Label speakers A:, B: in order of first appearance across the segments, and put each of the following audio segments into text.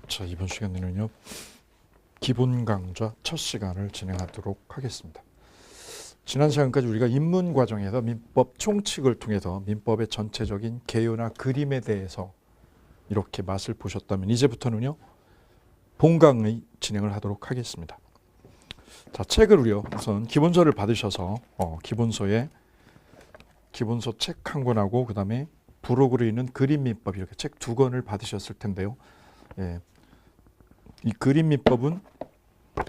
A: 자, 이번 시간에는요, 기본 강좌 첫 시간을 진행하도록 하겠습니다. 지난 시간까지 우리가 입문 과정에서 민법 총칙을 통해서 민법의 전체적인 개요나 그림에 대해서 이렇게 맛을 보셨다면 이제부터는요, 본강의 진행을 하도록 하겠습니다. 자, 책을 우선 기본서를 받으셔서 기본서에 기본서 책 한 권하고 그 다음에 부록으로 있는 그림 민법 이렇게 책 두 권을 받으셨을 텐데요. 예, 이 그림 민법은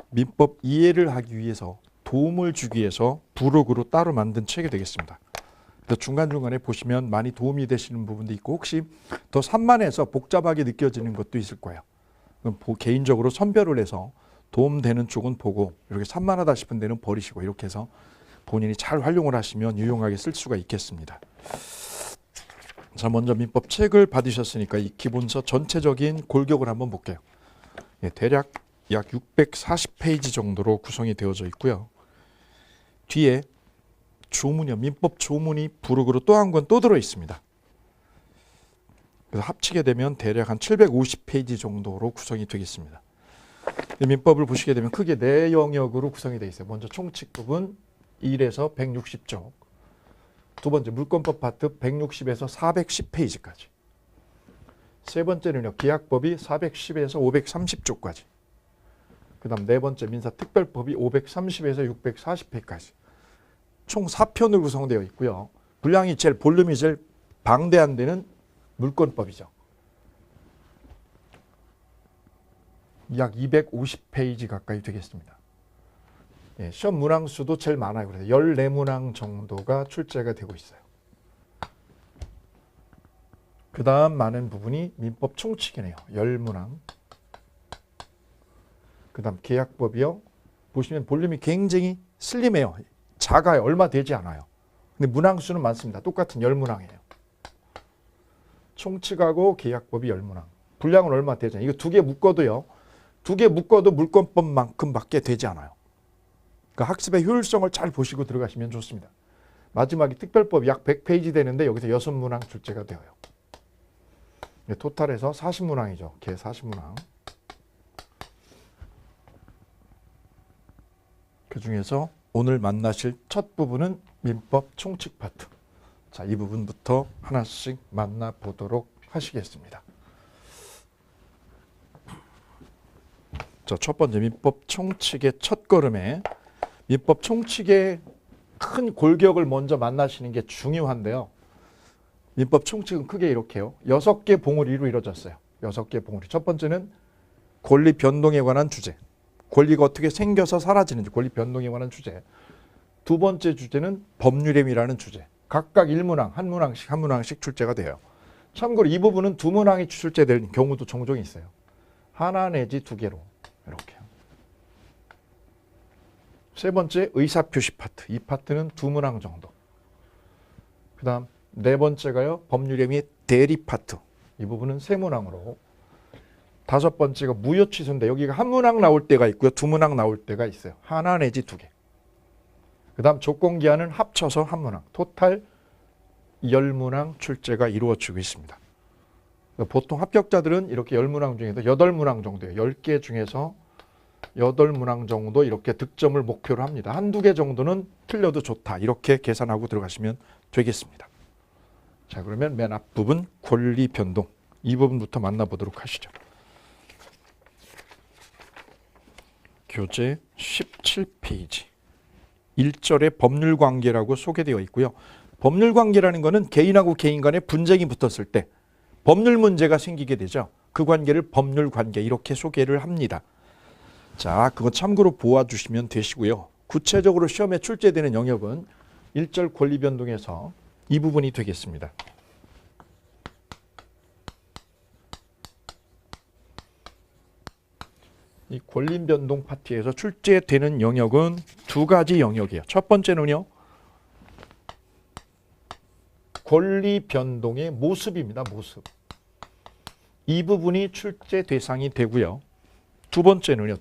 A: 민법 이해를 하기 위해서 도움을 주기 위해서 부록으로 따로 만든 책이 되겠습니다. 그래서 중간중간에 보시면 많이 도움이 되시는 부분도 있고 혹시 더 산만해서 복잡하게 느껴지는 것도 있을 거예요. 그럼 개인적으로 선별을 해서 도움되는 쪽은 보고 이렇게 산만하다 싶은 데는 버리시고 이렇게 해서 본인이 잘 활용을 하시면 유용하게 쓸 수가 있겠습니다. 자, 먼저 민법 책을 받으셨으니까 이 기본서 전체적인 골격을 한번 볼게요. 예, 대략 약 640페이지 정도로 구성이 되어져 있고요. 뒤에 조문이요, 민법 조문이 부록으로 또 한 권 또 들어 있습니다. 그래서 합치게 되면 대략 한 750페이지 정도로 구성이 되겠습니다. 민법을 보시게 되면 크게 네 영역으로 구성이 되어 있어요. 먼저 총칙 부분 1에서 160쪽, 두 번째 물권법 파트 160에서 410페이지까지, 세 번째는요 기약법이 410에서 530쪽까지, 그 다음 네 번째 민사특별법이 530에서 640페이지까지 총 4편으로 구성되어 있고요. 분량이 볼륨이 제일 방대한 데는 물권법이죠. 약 250페이지 가까이 되겠습니다. 예, 시험 문항수도 제일 많아요. 그래서 14문항 정도가 출제가 되고 있어요. 그 다음 많은 부분이 민법 총칙이네요. 10문항. 그 다음 계약법이요. 보시면 볼륨이 굉장히 슬림해요. 작아요. 얼마 되지 않아요. 근데 문항수는 많습니다. 똑같은 10문항이에요. 총칙하고 계약법이 10문항. 분량은 얼마 되지 않아요. 이거 두 개 묶어도요. 두 개 묶어도 물권법만큼밖에 되지 않아요. 그러니까 학습의 효율성을 잘 보시고 들어가시면 좋습니다. 마지막에 특별법이 약 100페이지 되는데 여기서 6문항 출제가 되어요. 토탈해서 40문항이죠. 개 40문항. 그 중에서 오늘 만나실 첫 부분은 민법 총칙 파트. 자, 이 부분부터 하나씩 만나보도록 하시겠습니다. 자, 첫 번째 민법 총칙의 첫 걸음에 민법 총칙의 큰 골격을 먼저 만나시는 게 중요한데요. 민법 총칙은 크게 이렇게요. 6개 봉우리로 이루어졌어요. 6개 봉우리. 첫 번째는 권리 변동에 관한 주제. 권리가 어떻게 생겨서 사라지는지, 권리 변동에 관한 주제. 두 번째 주제는 법률행위라는 주제. 각각 1문항, 한 문항씩 출제가 돼요. 참고로 이 부분은 2문항이 출제될 경우도 종종 있어요. 하나 내지 2개로 이렇게. 세 번째 의사표시 파트. 이 파트는 2문항 정도. 그 다음 네 번째가요. 법률행위 대리 파트. 이 부분은 3문항으로. 다섯 번째가 무효취소인데 여기가 한 문항 나올 때가 있고요. 2문항 나올 때가 있어요. 하나 내지 2개. 그 다음 조건기한은 합쳐서 한 문항. 토탈 10문항 출제가 이루어지고 있습니다. 보통 합격자들은 이렇게 10문항 중에서 8문항 정도예요. 10개 중에서 8문항 정도 이렇게 득점을 목표로 합니다. 한두 개 정도는 틀려도 좋다. 이렇게 계산하고 들어가시면 되겠습니다. 자, 그러면 맨 앞부분 권리 변동. 이 부분부터 만나보도록 하시죠. 교재 17페이지. 1절에 법률관계라고 소개되어 있고요. 법률관계라는 것은 개인하고 개인 간에 분쟁이 붙었을 때 법률 문제가 생기게 되죠. 그 관계를 법률관계 이렇게 소개를 합니다. 자, 그거 참고로 보아주시면 되시고요. 구체적으로 시험에 출제되는 영역은 1절 권리 변동에서 이 부분이 되겠습니다. 이 권리 변동 파트에서 출제되는 영역은 두 가지 영역이에요. 첫 번째는요, 권리 변동의 모습입니다. 모습. 이 부분이 출제 대상이 되고요. 두 번째는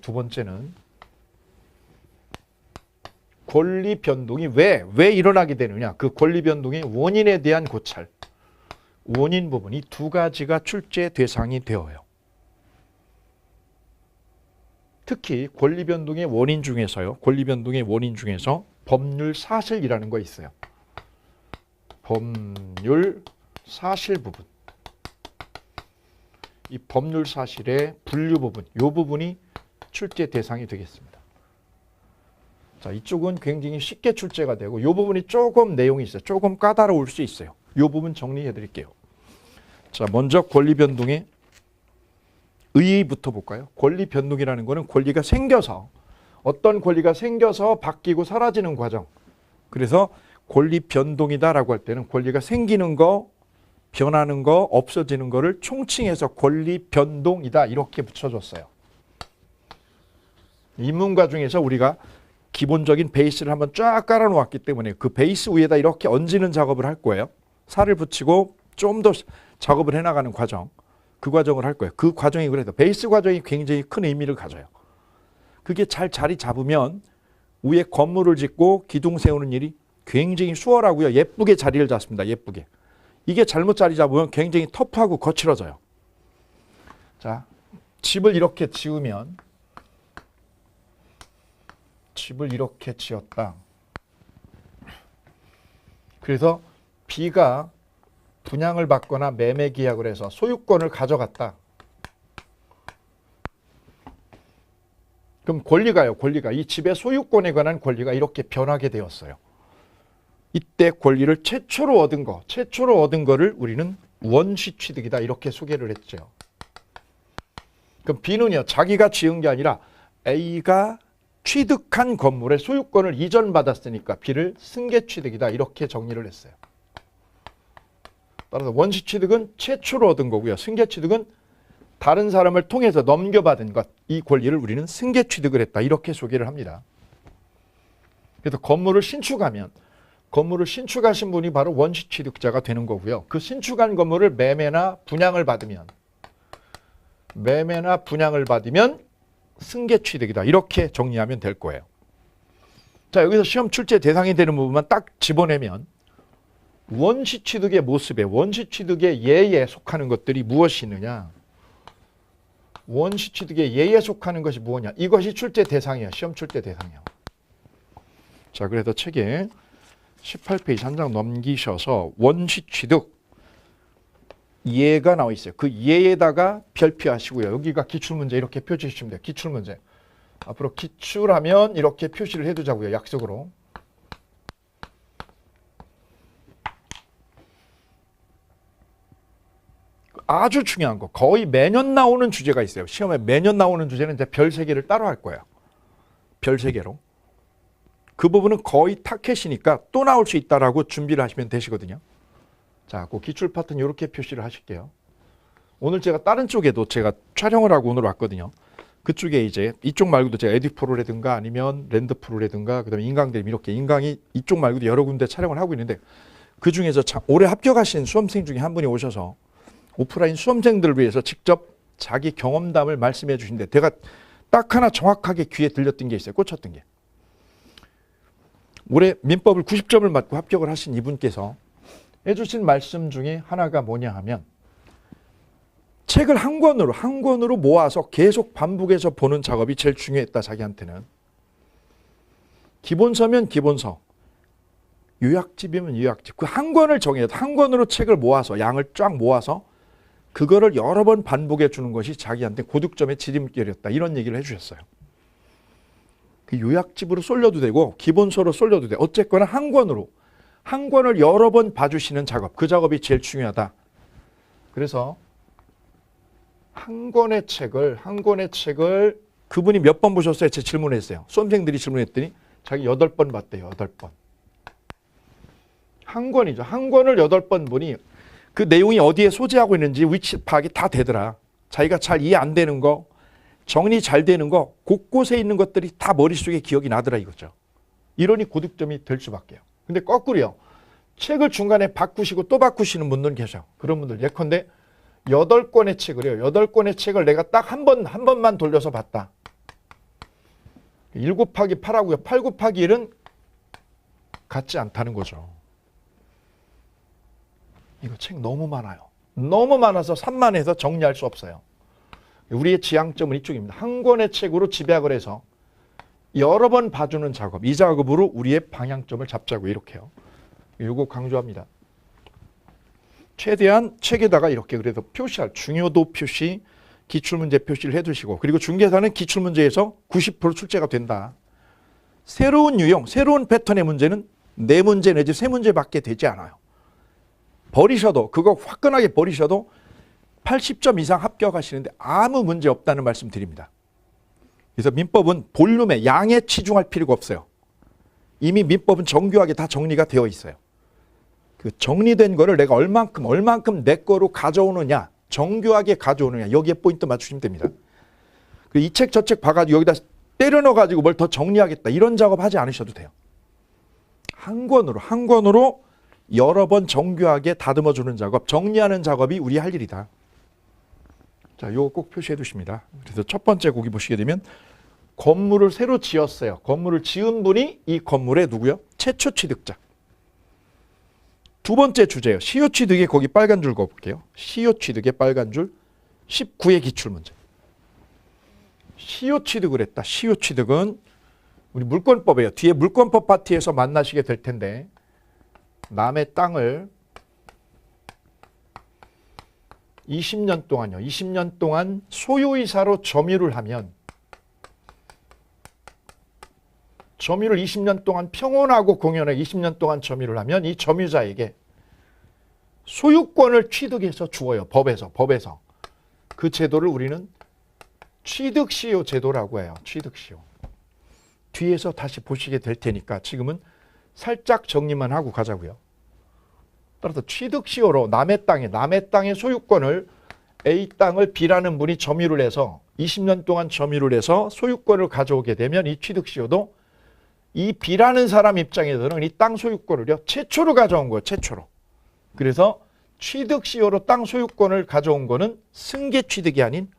A: 권리 변동이 왜 일어나게 되느냐, 그 권리 변동의 원인에 대한 고찰, 원인 부분, 이 두 가지가 출제 대상이 되어요. 특히 권리 변동의 원인 중에서요. 권리 변동의 원인 중에서 법률 사실이라는 거 있어요. 법률 사실 부분. 이 법률 사실의 분류 부분, 이 부분이 출제 대상이 되겠습니다. 자, 이쪽은 굉장히 쉽게 출제가 되고 이 부분이 조금 내용이 있어요. 조금 까다로울 수 있어요. 이 부분 정리해 드릴게요. 자, 먼저 권리 변동의 의의부터 볼까요? 권리 변동이라는 거는 권리가 생겨서 어떤 권리가 생겨서 바뀌고 사라지는 과정. 그래서 권리 변동이다라고 할 때는 권리가 생기는 거, 변하는 거, 없어지는 거를 총칭해서 권리 변동이다 이렇게 붙여줬어요. 인문과 중에서 우리가 기본적인 베이스를 한번 쫙 깔아놓았기 때문에 그 베이스 위에다 이렇게 얹는 작업을 할 거예요. 살을 붙이고 좀 더 작업을 해나가는 과정. 그 과정을 할 거예요. 그 과정이 그래도 베이스 과정이 굉장히 큰 의미를 가져요. 그게 잘 자리 잡으면 위에 건물을 짓고 기둥 세우는 일이 굉장히 수월하고요. 예쁘게 자리를 잡습니다. 예쁘게. 이게 잘못 자리 잡으면 굉장히 터프하고 거칠어져요. 자, 집을 이렇게 지으면 집을 이렇게 지었다. 그래서 B가 분양을 받거나 매매 계약을 해서 소유권을 가져갔다. 그럼 권리가요. 권리가 이 집의 소유권에 관한 권리가 이렇게 변하게 되었어요. 이때 권리를 최초로 얻은 거를 우리는 원시 취득이다 이렇게 소개를 했죠. 그럼 B는요. 자기가 지은 게 아니라 A가 취득한 건물의 소유권을 이전받았으니까 B를 승계 취득이다 이렇게 정리를 했어요. 따라서 원시 취득은 최초로 얻은 거고요. 승계 취득은 다른 사람을 통해서 넘겨받은 것, 이 권리를 우리는 승계 취득을 했다 이렇게 소개를 합니다. 그래서 건물을 신축하면 건물을 신축하신 분이 바로 원시 취득자가 되는 거고요. 그 신축한 건물을 매매나 분양을 받으면 승계 취득이다 이렇게 정리하면 될 거예요. 자, 여기서 시험 출제 대상이 되는 부분만 딱 집어내면 원시 취득의 모습에 원시 취득의 예에 속하는 것들이 무엇이 있느냐? 원시 취득의 예에 속하는 것이 무엇이냐? 이것이 출제 대상이에요. 시험 출제 대상이에요. 자, 그래서 책에 18페이지 한 장 넘기셔서 원시 취득 예가 나와 있어요. 그 예에다가 별표하시고요. 여기가 기출문제 이렇게 표시해 주시면 돼요. 기출문제. 앞으로 기출하면 이렇게 표시를 해두자고요. 약속으로. 아주 중요한 거. 거의 매년 나오는 주제가 있어요. 시험에 매년 나오는 주제는 이제 별 3개를 따로 할 거예요. 별 3개로. 그 부분은 거의 타켓이니까 또 나올 수 있다라고 준비를 하시면 되시거든요. 자, 그 기출 파트는 이렇게 표시를 하실게요. 오늘 제가 다른 쪽에도 제가 촬영을 하고 오늘 왔거든요. 그쪽에 이제 이쪽 말고도 제가 에듀프로라든가 아니면 랜드프로라든가 그다음에 인강대림 이렇게 인강이 이쪽 말고도 여러 군데 촬영을 하고 있는데 그 중에서 올해 합격하신 수험생 중에 한 분이 오셔서 오프라인 수험생들을 위해서 직접 자기 경험담을 말씀해 주신데 제가 딱 하나 정확하게 귀에 들렸던 게 있어요. 꽂혔던 게. 올해 민법을 90점을 맞고 합격을 하신 이분께서 해주신 말씀 중에 하나가 뭐냐 하면 책을 한 권으로 모아서 계속 반복해서 보는 작업이 제일 중요했다. 자기한테는. 기본서면 기본서, 요약집이면 요약집. 그 한 권을 정해서 한 권으로 책을 모아서 양을 쫙 모아서 그거를 여러 번 반복해 주는 것이 자기한테 고득점의 지름길이었다. 이런 얘기를 해주셨어요. 그 요약집으로 쏠려도 되고 기본서로 쏠려도 돼. 어쨌거나 한 권을 여러 번 봐주시는 작업. 그 작업이 제일 중요하다. 그래서 한 권의 책을 그분이 몇 번 보셨어요? 제 질문했어요. 수험생들이 질문했더니 자기 8번 봤대요. 8번. 한 권이죠. 한 권을 8번 보니 그 내용이 어디에 소재하고 있는지 위치 파악이 다 되더라. 자기가 잘 이해 안 되는 거, 정리 잘 되는 거, 곳곳에 있는 것들이 다 머릿속에 기억이 나더라 이거죠. 이러니 고득점이 될 수밖에요. 근데 거꾸로요. 책을 중간에 바꾸시고 또 바꾸시는 분들 계셔. 그런 분들 예컨대 8권의 책을요. 8권의 책을 내가 딱 한 번만 돌려서 봤다. 1 곱하기 8하고요. 8 곱하기 1은 같지 않다는 거죠. 이거 책 너무 많아요. 너무 많아서 산만해서 정리할 수 없어요. 우리의 지향점은 이쪽입니다. 한 권의 책으로 집약을 해서 여러 번 봐주는 작업, 이 작업으로 우리의 방향점을 잡자고 이렇게요. 이거 강조합니다. 최대한 책에다가 이렇게 그래도 표시할 중요도 표시, 기출문제 표시를 해두시고, 그리고 중개사는 기출문제에서 90% 출제가 된다. 새로운 유형, 새로운 패턴의 문제는 4문제 내지 3문제밖에 되지 않아요. 버리셔도, 그거 화끈하게 버리셔도 80점 이상 합격하시는데 아무 문제 없다는 말씀 드립니다. 그래서 민법은 볼륨에, 양에 치중할 필요가 없어요. 이미 민법은 정교하게 다 정리가 되어 있어요. 그 정리된 거를 내가 얼만큼 내 거로 가져오느냐, 정교하게 가져오느냐, 여기에 포인트 맞추시면 됩니다. 이 책 저 책 봐가지고 여기다 때려 넣어가지고 뭘 더 정리하겠다, 이런 작업 하지 않으셔도 돼요. 한 권으로 여러 번 정교하게 다듬어주는 작업, 정리하는 작업이 우리 할 일이다. 자, 요거 꼭 표시해 두십니다. 그래서 첫 번째 거기 보시게 되면 건물을 새로 지었어요. 건물을 지은 분이 이 건물의 누구요? 최초 취득자. 두 번째 주제요. 시효 취득에 거기 빨간 줄 그어볼게요. 시효 취득의 빨간 줄 19의 기출문제. 시효 취득을 했다. 시효 취득은 우리 물권법이에요. 뒤에 물권법 파트에서 만나시게 될 텐데, 남의 땅을 20년 동안요. 20년 동안 소유이사로 점유를 하면, 점유를 20년 동안 평온하고 공연하게 20년 동안 점유를 하면 이 점유자에게 소유권을 취득해서 주어요. 법에서. 그 제도를 우리는 취득시효 제도라고 해요. 취득시효. 뒤에서 다시 보시게 될 테니까 지금은 살짝 정리만 하고 가자고요. 따라서 취득시효로 남의 땅의 소유권을 A 땅을 B라는 분이 점유를 해서 20년 동안 점유를 해서 소유권을 가져오게 되면 이 취득시효도 이 B라는 사람 입장에서는 이 땅 소유권을요, 최초로 가져온 거예요. 최초로. 그래서 취득시효로 땅 소유권을 가져온 거는 승계 취득이 아닌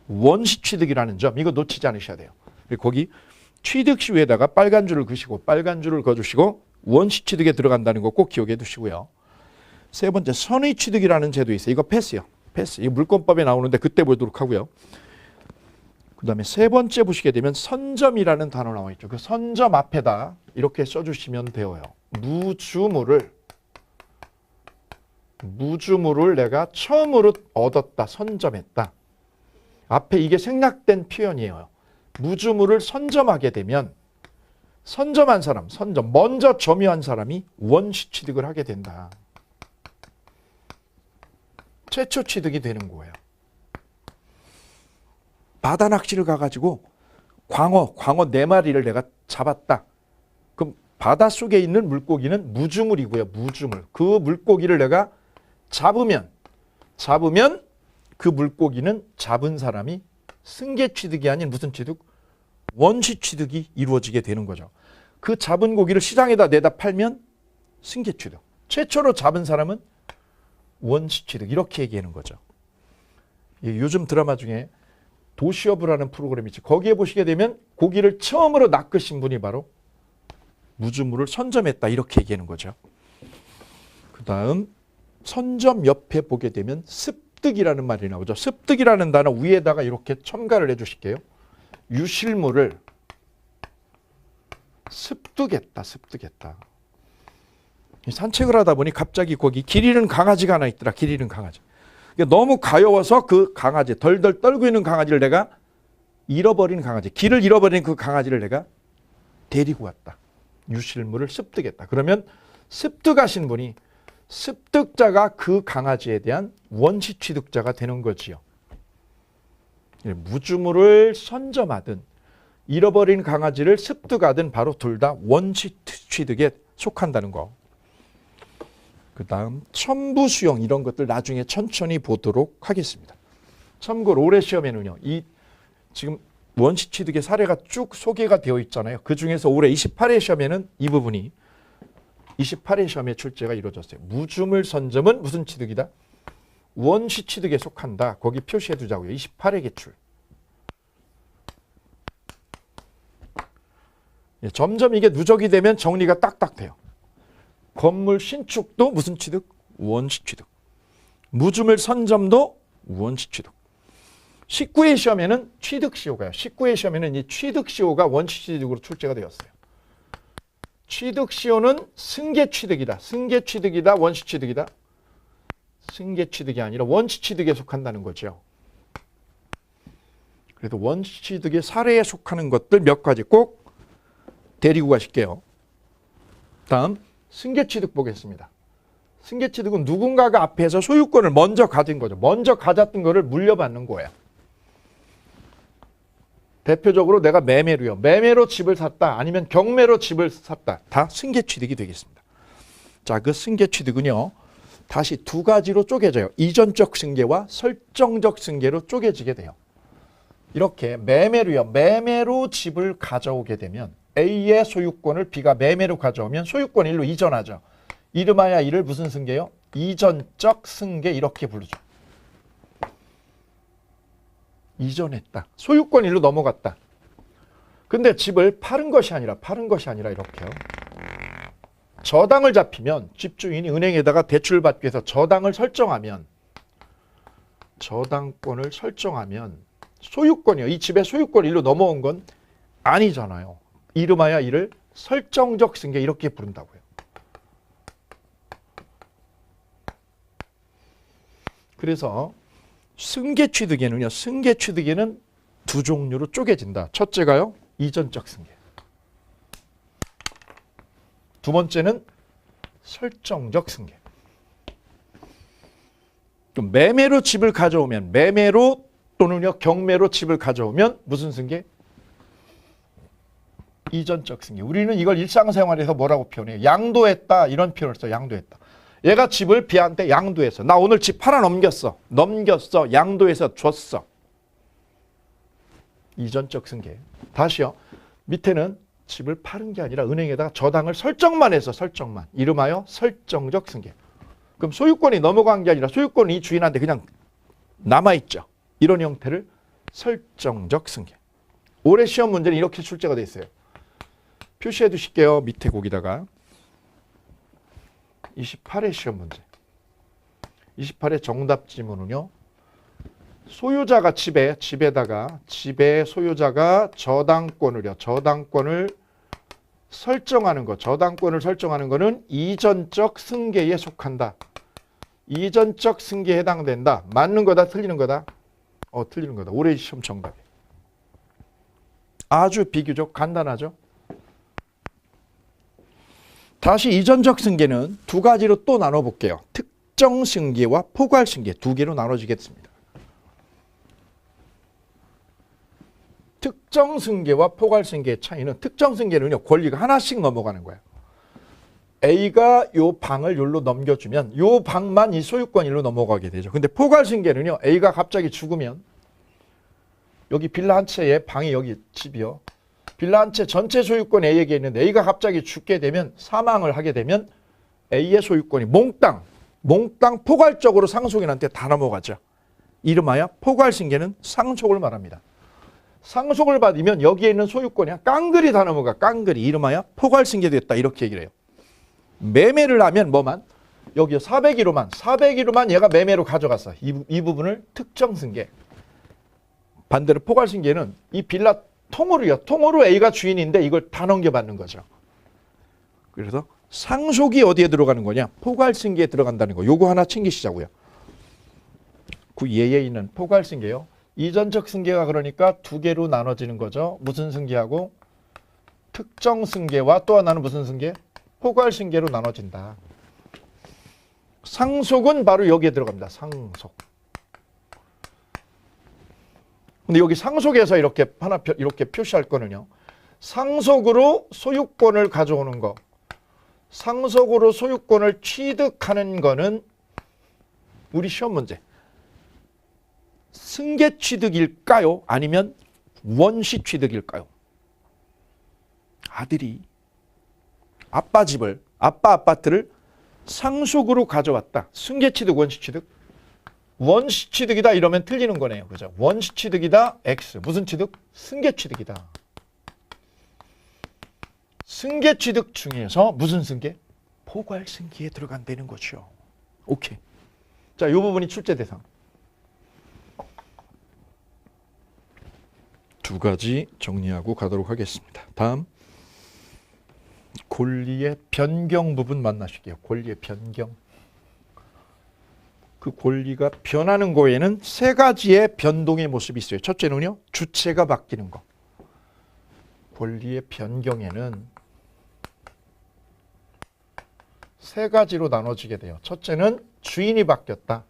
A: 원시 취득이라는 점, 이거 놓치지 않으셔야 돼요. 그리고 거기 취득시효에다가 빨간 줄을 그시고, 빨간 줄을 그어주시고, 원시 취득에 들어간다는 거 꼭 기억해 두시고요. 세 번째, 선의 취득이라는 제도 있어요. 이거 패스요. 패스. 이거 물권법에 나오는데 그때 보도록 하고요. 그 다음에 세 번째 보시게 되면 선점이라는 단어 나와 있죠. 그 선점 앞에다 이렇게 써주시면 되어요. 무주물을 내가 처음으로 얻었다, 선점했다. 앞에 이게 생략된 표현이에요. 무주물을 선점하게 되면 선점한 사람, 먼저 점유한 사람이 원시 취득을 하게 된다. 최초 취득이 되는 거예요. 바다 낚시를 가가지고 광어 4마리를 내가 잡았다. 그럼 바닷속에 있는 물고기는 무주물이고요. 무주물. 그 물고기를 내가 잡으면 그 물고기는 잡은 사람이 승계 취득이 아닌 무슨 취득? 원시 취득이 이루어지게 되는 거죠. 그 잡은 고기를 시장에다 내다 팔면 승계 취득. 최초로 잡은 사람은 원시 취득. 이렇게 얘기하는 거죠. 요즘 드라마 중에 도시어부라는 프로그램이 있죠. 거기에 보시게 되면 고기를 처음으로 낚으신 분이 바로 무주물을 선점했다, 이렇게 얘기하는 거죠. 그 다음 선점 옆에 보게 되면 습득이라는 말이 나오죠. 습득이라는 단어 위에다가 이렇게 첨가를 해주실게요. 유실물을 습득했다. 산책을 하다 보니 갑자기 거기 길 잃은 강아지가 하나 있더라. 길 잃은 강아지. 너무 가여워서 그 강아지, 덜덜 떨고 있는 강아지를 내가 잃어버린 강아지, 길을 잃어버린 그 강아지를 내가 데리고 왔다. 유실물을 습득했다. 그러면 습득하신 분이 습득자가 그 강아지에 대한 원시 취득자가 되는 거지요. 무주물을 선점하든 잃어버린 강아지를 습득하든 바로 둘 다 원시 취득에 속한다는 거. 그 다음 첨부수용, 이런 것들 나중에 천천히 보도록 하겠습니다. 참고로 올해 시험에는요, 이 지금 원시 취득의 사례가 쭉 소개가 되어 있잖아요. 그 중에서 올해 28회 시험에는 이 부분이 28회 시험에 출제가 이루어졌어요. 무주물 선점은 무슨 취득이다? 원시 취득에 속한다. 거기 표시해 두자고요. 28회 기출. 점점 이게 누적이 되면 정리가 딱딱 돼요. 건물 신축도 무슨 취득? 원시 취득. 무주물 선점도 원시 취득. 19회 시험에는 취득시효가요. 19회 시험에는 이 취득시효가 원시취득으로 출제가 되었어요. 취득시효는 승계취득이다. 승계취득이다. 원시취득이다. 승계취득이 아니라 원시취득에 속한다는 거죠. 그래도 원시취득의 사례에 속하는 것들 몇 가지 꼭 데리고 가실게요. 다음 승계취득 보겠습니다. 승계취득은 누군가가 앞에서 소유권을 먼저 가진 거죠. 먼저 가졌던 거를 물려받는 거예요. 대표적으로 내가 매매로요. 매매로 집을 샀다. 아니면 경매로 집을 샀다. 다 승계취득이 되겠습니다. 자, 그 승계취득은요. 다시 두 가지로 쪼개져요. 이전적 승계와 설정적 승계로 쪼개지게 돼요. 이렇게 매매로요. 매매로 집을 가져오게 되면 A의 소유권을 B가 매매로 가져오면 소유권 일로 이전하죠. 이름하여 이를 무슨 승계요? 이전적 승계 이렇게 부르죠. 이전했다. 소유권 일로 넘어갔다. 근데 집을 파는 것이 아니라 이렇게요. 저당을 잡히면 집주인이 은행에다가 대출을 받기 위해서 저당을 설정하면 저당권을 설정하면 소유권이요. 이 집의 소유권 일로 넘어온 건 아니잖아요. 이름하여 이를 설정적 승계 이렇게 부른다고요. 그래서 승계취득에는요. 승계취득에는 두 종류로 쪼개진다. 첫째가요. 이전적 승계. 두 번째는 설정적 승계. 그럼 매매로 집을 가져오면 매매로 또는요 경매로 집을 가져오면 무슨 승계? 이전적 승계. 우리는 이걸 일상생활에서 뭐라고 표현해요? 양도했다 이런 표현을 써요. 양도했다. 얘가 집을 B한테 양도했어. 나 오늘 집 팔아 넘겼어. 양도해서 줬어. 이전적 승계. 다시요. 밑에는 집을 파는 게 아니라 은행에다가 저당을 설정만 해서 설정만. 이름하여 설정적 승계. 그럼 소유권이 넘어간 게 아니라 소유권이 이 주인한테 그냥 남아있죠. 이런 형태를 설정적 승계. 올해 시험 문제는 이렇게 출제가 돼 있어요. 표시해 두실게요. 밑에 거기다가. 28회 시험 문제. 28회 정답 지문은요. 소유자가 집의 소유자가 저당권을 설정하는 것. 저당권을 설정하는 것은 이전적 승계에 속한다. 이전적 승계에 해당된다. 맞는 거다, 틀리는 거다? 틀리는 거다. 올해 시험 정답이. 아주 비교적 간단하죠? 다시 이전적 승계는 두 가지로 또 나눠볼게요. 특정 승계와 포괄 승계 두 개로 나눠지겠습니다. 특정 승계와 포괄 승계의 차이는 특정 승계는요. 권리가 하나씩 넘어가는 거예요. A가 요 방을 요로 넘겨주면 요 방만 이 소유권 일로 넘어가게 되죠. 근데 포괄 승계는요. A가 갑자기 죽으면 여기 빌라 한 채에 방이 여기 집이요. 빌라 한 채 전체 소유권 A에게 있는데 A가 갑자기 죽게 되면 사망을 하게 되면 A의 소유권이 몽땅 포괄적으로 상속인한테 다 넘어가죠. 이름하여 포괄 승계는 상속을 말합니다. 상속을 받으면 여기에 있는 소유권이 깡그리 다 넘어가. 깡그리. 이름하여 포괄 승계됐다. 이렇게 얘기를 해요. 매매를 하면 뭐만? 여기 401호만 얘가 매매로 가져갔어. 이 부분을 특정 승계. 반대로 포괄 승계는 이 빌라 통으로 A가 주인인데 이걸 다 넘겨받는 거죠. 그래서 상속이 어디에 들어가는 거냐? 포괄 승계에 들어간다는 거. 요거 하나 챙기시자고요. 그 예에 있는 포괄 승계요. 이전적 승계가 그러니까 두 개로 나눠지는 거죠. 무슨 승계하고? 특정 승계와 또 하나는 무슨 승계? 포괄 승계로 나눠진다. 상속은 바로 여기에 들어갑니다. 상속. 근데 여기 상속에서 이렇게 표시할 거는요. 상속으로 소유권을 가져오는 거. 상속으로 소유권을 취득하는 거는 우리 시험 문제. 승계 취득일까요? 아니면 원시 취득일까요? 아들이 아빠 집을, 아빠 아파트를 상속으로 가져왔다. 승계 취득, 원시 취득? 원시 취득이다 이러면 틀리는 거네요. 그죠? 원시 취득이다. X. 무슨 취득? 승계 취득이다. 승계 취득 중에서 무슨 승계? 포괄 승계에 들어간다는 거죠. 오케이. 자, 이 부분이 출제 대상. 두 가지 정리하고 가도록 하겠습니다. 다음 권리의 변경 부분 만나실게요. 권리의 변경. 그 권리가 변하는 거에는 세 가지의 변동의 모습이 있어요. 첫째는요, 주체가 바뀌는 거. 권리의 변경에는 세 가지로 나눠지게 돼요. 첫째는 주인이 바뀌었다.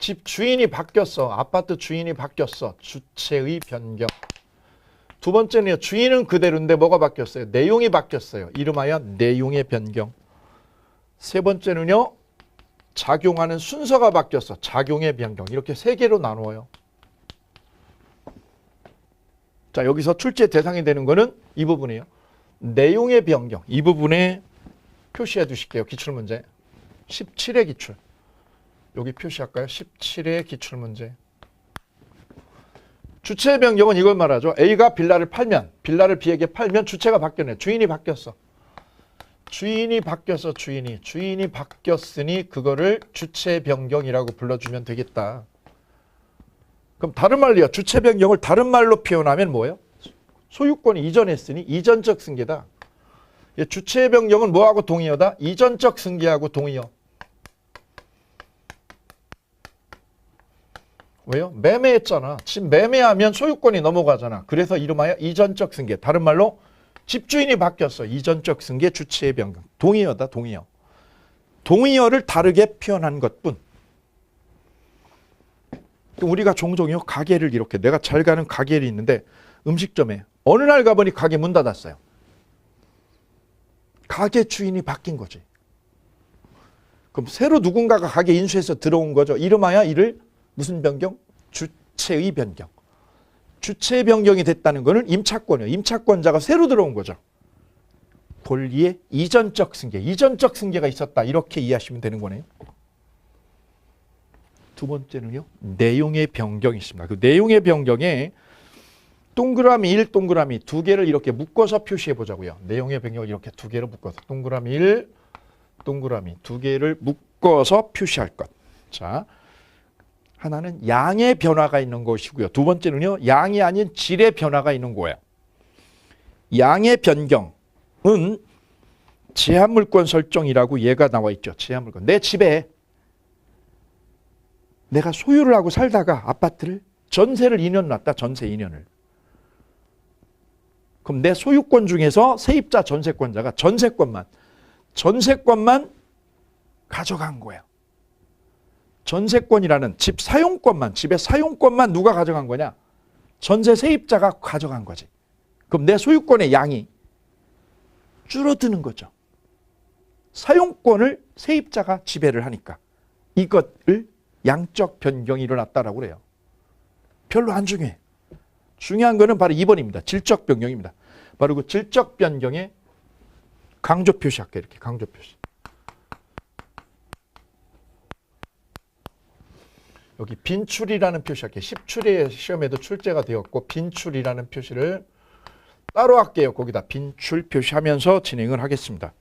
A: 집 주인이 바뀌었어. 아파트 주인이 바뀌었어. 주체의 변경. 두 번째는요, 주인은 그대로인데 뭐가 바뀌었어요? 내용이 바뀌었어요. 이름하여 내용의 변경. 세 번째는요, 작용하는 순서가 바뀌었어. 작용의 변경. 이렇게 세 개로 나누어요. 자, 여기서 출제 대상이 되는 거는 이 부분이에요. 내용의 변경. 이 부분에 표시해 두실게요. 기출문제. 17의 기출. 여기 표시할까요? 17의 기출문제. 주체의 변경은 이걸 말하죠. A가 빌라를 팔면, 빌라를 B에게 팔면 주체가 바뀌었네. 주인이 바뀌었어. 주인이 바뀌었어. 주인이 바뀌었으니 그거를 주체 변경이라고 불러주면 되겠다. 그럼 다른 말로요. 주체 변경을 다른 말로 표현하면 뭐예요? 소유권이 이전했으니 이전적 승계다. 주체 변경은 뭐하고 동의어다? 이전적 승계하고 동의어. 왜요? 매매했잖아. 집 매매하면 소유권이 넘어가잖아. 그래서 이름하여 이전적 승계. 다른 말로 집주인이 바뀌었어. 이전적 승계, 주체의 변경. 동의어다, 동의어. 동의어를 다르게 표현한 것뿐. 우리가 종종요, 가게를 이렇게, 내가 잘 가는 가게를 있는데 음식점에 어느 날 가보니 가게 문 닫았어요. 가게 주인이 바뀐 거지. 그럼 새로 누군가가 가게 인수해서 들어온 거죠. 이름하여 이를 무슨 변경? 주체의 변경. 주체의 변경이 됐다는 것은 임차권이에요. 임차권자가 새로 들어온 거죠. 권리의 이전적 승계. 이전적 승계가 있었다. 이렇게 이해하시면 되는 거네요. 두 번째는요, 내용의 변경이 있습니다. 그 내용의 변경에 동그라미 1, 동그라미 두 개를 이렇게 묶어서 표시해 보자고요. 내용의 변경을 이렇게 두 개로 묶어서 동그라미 1, 동그라미 두 개를 묶어서 표시할 것. 자, 하나는 양의 변화가 있는 것이고요. 두 번째는요, 양이 아닌 질의 변화가 있는 거예요. 양의 변경은 제한물권 설정이라고 얘가 나와 있죠. 제한물권. 내 집에 내가 소유를 하고 살다가 아파트를 전세를 2년 놨다. 전세 2년을. 그럼 내 소유권 중에서 세입자 전세권자가 전세권만 가져간 거예요. 전세권이라는 집 사용권만, 집의 사용권만 누가 가져간 거냐? 전세 세입자가 가져간 거지. 그럼 내 소유권의 양이 줄어드는 거죠. 사용권을 세입자가 지배를 하니까. 이것을 양적 변경이 일어났다라고 그래요. 별로 안 중요해. 중요한 거는 바로 2번입니다. 질적 변경입니다. 바로 그 질적 변경의 강조 표시할게요. 이렇게 강조 표시. 여기 빈출이라는 표시할게요. 10출의 시험에도 출제가 되었고 빈출이라는 표시를 따로 할게요. 거기다 빈출 표시하면서 진행을 하겠습니다.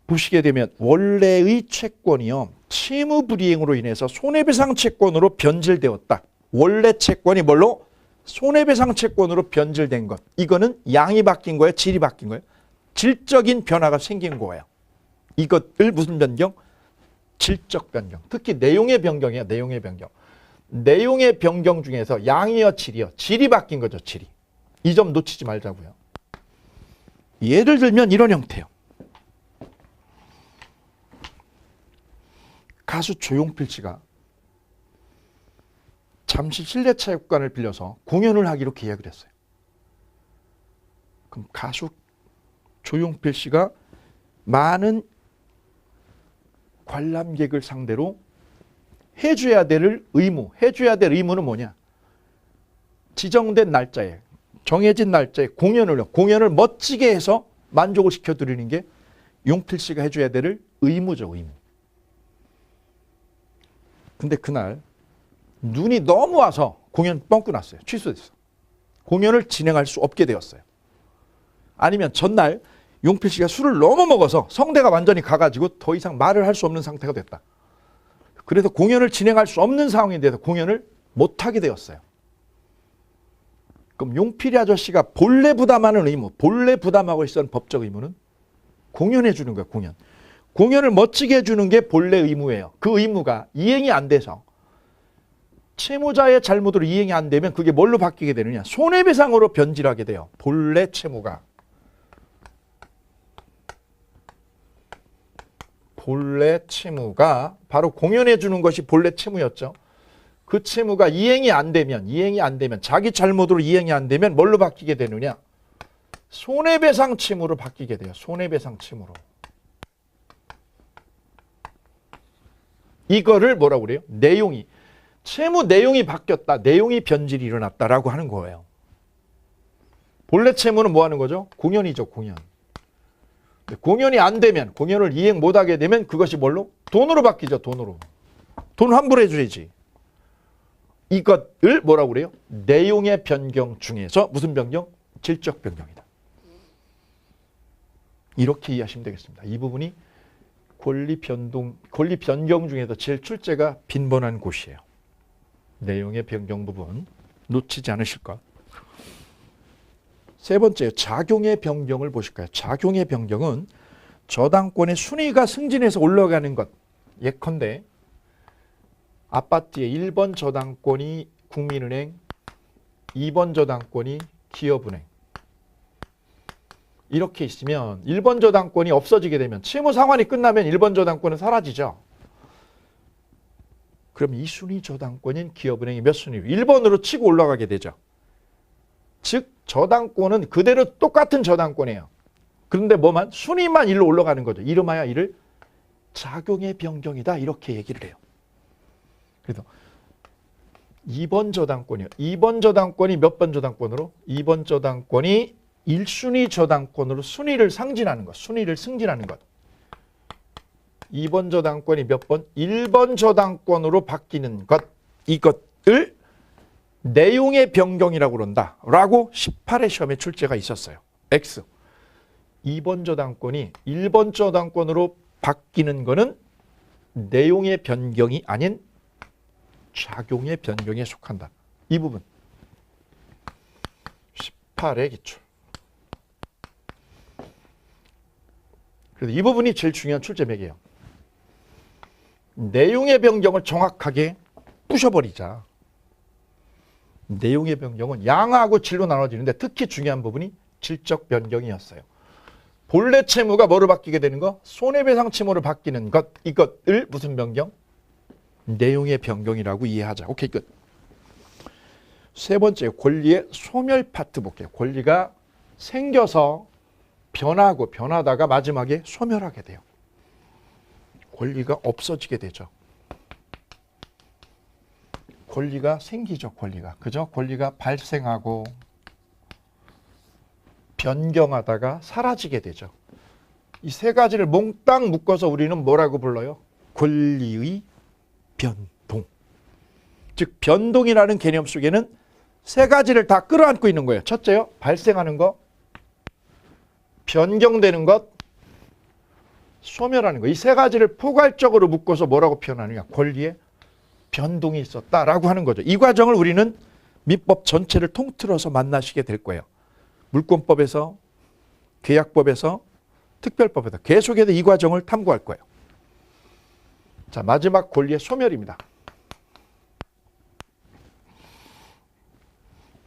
A: 보시게 되면 원래의 채권이요, 채무 불이행으로 인해서 손해배상 채권으로 변질되었다. 원래 채권이 뭘로? 손해배상 채권으로 변질된 것. 이거는 양이 바뀐 거예요? 질이 바뀐 거예요? 질적인 변화가 생긴 거예요. 이것을 무슨 변경? 질적 변경. 특히 내용의 변경이에요. 내용의 변경. 내용의 변경 중에서 양이요, 질이요. 질이 바뀐 거죠. 질이. 이 점 놓치지 말자고요. 예를 들면 이런 형태요. 가수 조용필 씨가 잠실 실내체육관을 빌려서 공연을 하기로 계약을 했어요. 그럼 가수 조용필 씨가 많은 관람객을 상대로 해줘야 될 의무는 뭐냐? 지정된 날짜에, 정해진 날짜에 공연을 멋지게 해서 만족을 시켜드리는 게 용필 씨가 해줘야 될 의무죠, 의무. 근데 그날 눈이 너무 와서 공연 뻥 났어요. 취소됐어. 공연을 진행할 수 없게 되었어요. 아니면 전날 용필 씨가 술을 너무 먹어서 성대가 완전히 가가지고 더 이상 말을 할 수 없는 상태가 됐다. 그래서 공연을 진행할 수 없는 상황에 대해서 공연을 못하게 되었어요. 그럼 용필이 아저씨가 본래 부담하는 의무, 본래 부담하고 있었던 법적 의무는 공연해 주는 거야, 공연. 공연을 멋지게 해주는 게 본래 의무예요. 그 의무가 이행이 안 돼서 채무자의 잘못으로 이행이 안 되면 그게 뭘로 바뀌게 되느냐? 손해배상으로 변질하게 돼요. 본래 채무가. 본래 채무가 바로 공연해 주는 것이 본래 채무였죠. 그 채무가 이행이 안 되면 자기 잘못으로 이행이 안 되면 뭘로 바뀌게 되느냐? 손해배상 채무로 바뀌게 돼요. 손해배상 채무로. 이거를 뭐라고 그래요? 내용이. 채무 내용이 바뀌었다. 내용이 변질이 일어났다라고 하는 거예요. 본래 채무는 뭐 하는 거죠? 공연이죠, 공연. 공연이 안 되면, 공연을 이행 못하게 되면 그것이 뭘로? 돈으로 바뀌죠, 돈으로. 돈 환불해 줘야지. 이것을 뭐라고 그래요? 내용의 변경 중에서 무슨 변경? 질적 변경이다. 이렇게 이해하시면 되겠습니다. 이 부분이 권리 변경 중에서 제일 출제가 빈번한 곳이에요. 내용의 변경 부분 놓치지 않으실까? 세 번째, 작용의 변경을 보실까요? 작용의 변경은 저당권의 순위가 승진해서 올라가는 것. 예컨대 아파트의 1번 저당권이 국민은행, 2번 저당권이 기업은행. 이렇게 있으면 1번 저당권이 없어지게 되면 채무 상환이 끝나면 1번 저당권은 사라지죠. 그럼 2순위 저당권인 기업은행이 몇 순위로? 1번으로 치고 올라가게 되죠. 즉 저당권은 그대로 똑같은 저당권이에요. 그런데 뭐만? 순위만 일로 올라가는 거죠. 이름하여 이를 작용의 변경이다 이렇게 얘기를 해요. 그래서 2번 저당권이요. 2번 저당권이 몇 번 저당권으로? 2번 저당권이 1순위 저당권으로 순위를 상진하는 것. 순위를 승진하는 것. 2번 저당권이 몇 번? 1번 저당권으로 바뀌는 것. 이것을 내용의 변경이라고 그런다. 라고 18회 시험에 출제가 있었어요. X. 2번 저당권이 1번 저당권으로 바뀌는 것은 내용의 변경이 아닌 작용의 변경에 속한다. 이 부분. 18회 기출. 그래서 이 부분이 제일 중요한 출제맥이에요. 내용의 변경을 정확하게 부셔버리자. 내용의 변경은 양하고 질로 나눠지는데 특히 중요한 부분이 질적 변경이었어요. 본래 채무가 뭐로 바뀌게 되는 거? 손해배상 채무로 바뀌는 것. 이것을 무슨 변경? 내용의 변경이라고 이해하자. 오케이, 끝. 세 번째, 권리의 소멸 파트 볼게요. 권리가 생겨서 변하고 변하다가 마지막에 소멸하게 돼요. 권리가 없어지게 되죠. 권리가 생기죠, 권리가. 그죠? 권리가 발생하고 변경하다가 사라지게 되죠. 이 세 가지를 몽땅 묶어서 우리는 뭐라고 불러요? 권리의 변동. 즉 변동이라는 개념 속에는 세 가지를 다 끌어안고 있는 거예요. 첫째요, 발생하는 것, 변경되는 것, 소멸하는 것. 이 세 가지를 포괄적으로 묶어서 뭐라고 표현하느냐? 권리의 변동이 있었다라고 하는 거죠. 이 과정을 우리는 민법 전체를 통틀어서 만나시게 될 거예요. 물권법에서, 계약법에서, 특별법에서 계속해서 이 과정을 탐구할 거예요. 자, 마지막 권리의 소멸입니다.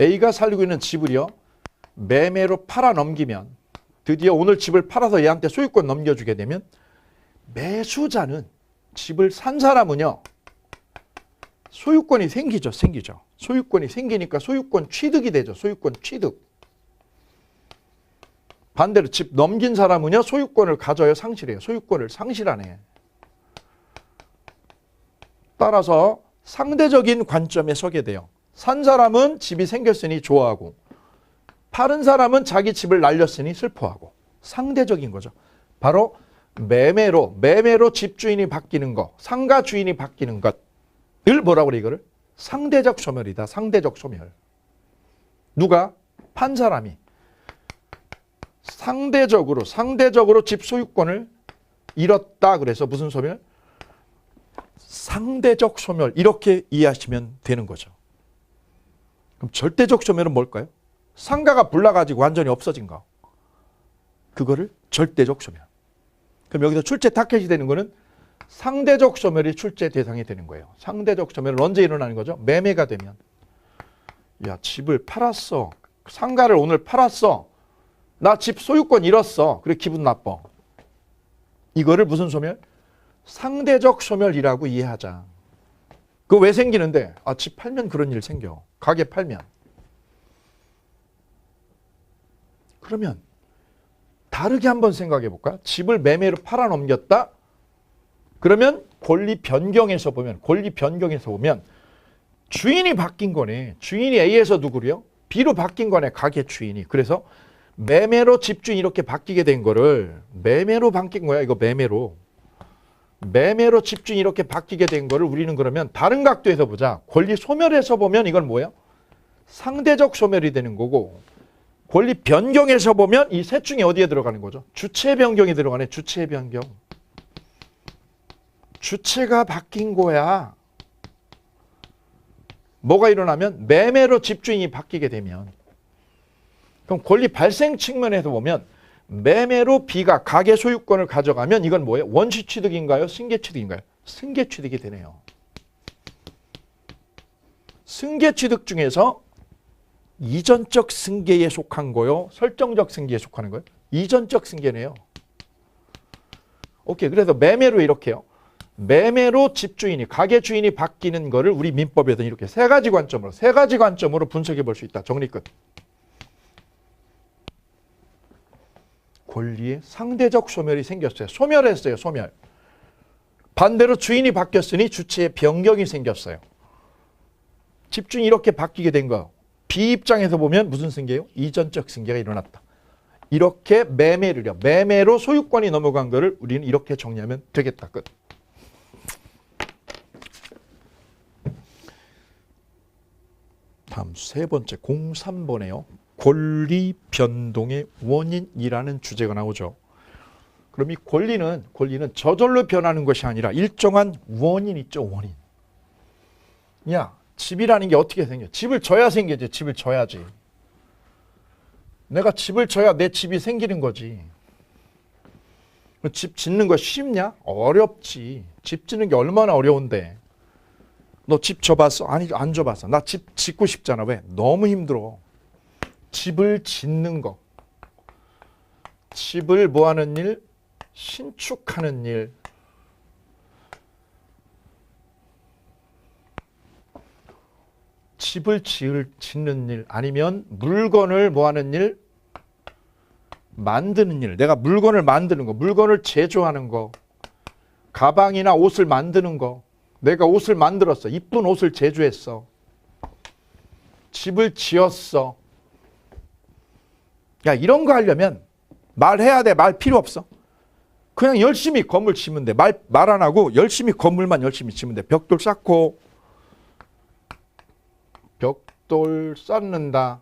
A: A가 살고 있는 집을요, 매매로 팔아 넘기면, 드디어 오늘 집을 팔아서 얘한테 소유권 넘겨주게 되면 매수자는, 집을 산 사람은요, 소유권이 생기죠. 소유권이 생기니까 소유권 취득이 되죠. 소유권 취득. 반대로 집 넘긴 사람은요, 소유권을 가져요, 상실해요. 소유권을 상실하네. 따라서 상대적인 관점에 서게 돼요. 산 사람은 집이 생겼으니 좋아하고, 파는 사람은 자기 집을 날렸으니 슬퍼하고. 상대적인 거죠. 바로 매매로 집주인이 바뀌는 거, 상가 주인이 바뀌는 것을 뭐라고 그래, 이거를? 상대적 소멸이다. 상대적 소멸. 누가? 판 사람이 상대적으로 집 소유권을 잃었다. 그래서 무슨 소멸? 상대적 소멸. 이렇게 이해하시면 되는 거죠. 그럼 절대적 소멸은 뭘까요? 상가가 불나가지고 완전히 없어진 거. 그거를 절대적 소멸. 그럼 여기서 출제 타켓이 되는 거는 상대적 소멸이 출제 대상이 되는 거예요. 상대적 소멸은 언제 일어나는 거죠? 매매가 되면. 야, 집을 팔았어. 상가를 오늘 팔았어. 나 집 소유권 잃었어. 그래 기분 나빠. 이거를 무슨 소멸? 상대적 소멸이라고 이해하자. 그거 왜 생기는데? 아, 집 팔면 그런 일 생겨. 가게 팔면. 그러면 다르게 한번 생각해 볼까? 집을 매매로 팔아넘겼다? 그러면 권리 변경에서 보면 주인이 바뀐 거네. 주인이 A에서 누구로요? B로 바뀐 거네. 가게 주인이. 그래서 매매로 집주인이 이렇게 바뀌게 된 거를 매매로 바뀐 거야. 이거 매매로. 매매로 집주인이 이렇게 바뀌게 된 거를 우리는 그러면 다른 각도에서 보자. 권리 소멸에서 보면 이건 뭐예요? 상대적 소멸이 되는 거고, 권리 변경에서 보면 이 셋 중에 어디에 들어가는 거죠? 주체 변경이 들어가네. 주체 변경. 주체가 바뀐 거야. 뭐가 일어나면 매매로 집주인이 바뀌게 되면, 그럼 권리 발생 측면에서 보면 매매로 B가 가계 소유권을 가져가면 이건 뭐예요? 원시 취득인가요? 승계 취득인가요? 승계 취득이 되네요. 승계 취득 중에서 이전적 승계에 속한 거요? 설정적 승계에 속하는 거예요? 이전적 승계네요. 오케이. 그래서 매매로 이렇게요. 매매로 집주인이, 가게 주인이 바뀌는 거를 우리 민법에서는 이렇게 세 가지 관점으로 분석해 볼 수 있다. 정리 끝. 권리의 상대적 소멸이 생겼어요. 소멸했어요. 소멸. 반대로 주인이 바뀌었으니 주체의 변경이 생겼어요. 집주인이 이렇게 바뀌게 된 거. B 입장에서 보면 무슨 승계예요? 이전적 승계가 일어났다. 이렇게 매매를요. 매매로 소유권이 넘어간 거를 우리는 이렇게 정리하면 되겠다. 끝. 다음 세 번째 03번에요. 권리 변동의 원인이라는 주제가 나오죠. 그럼 이 권리는 저절로 변하는 것이 아니라 일정한 원인 있죠. 원인. 야, 집이라는 게 어떻게 생겨? 집을 져야 생기지. 집을 져야지. 내가 집을 져야 내 집이 생기는 거지. 집 짓는 거 쉽냐? 어렵지. 집 짓는 게 얼마나 어려운데. 너 집 져봤어? 아니, 안 져봤어. 나 집 짓고 싶잖아. 왜? 너무 힘들어. 집을 짓는 거. 집을 뭐 하는 일? 신축하는 일. 집을 짓는 일. 아니면 물건을 뭐 하는 일? 만드는 일. 내가 물건을 만드는 거. 물건을 제조하는 거. 가방이나 옷을 만드는 거. 내가 옷을 만들었어. 이쁜 옷을 제조했어. 집을 지었어. 야, 이런 거 하려면 말해야 돼. 말 필요 없어. 그냥 열심히 건물 짓면 돼. 말 안 하고 열심히 건물만 열심히 짓면 돼. 벽돌 쌓고, 벽돌 쌓는다.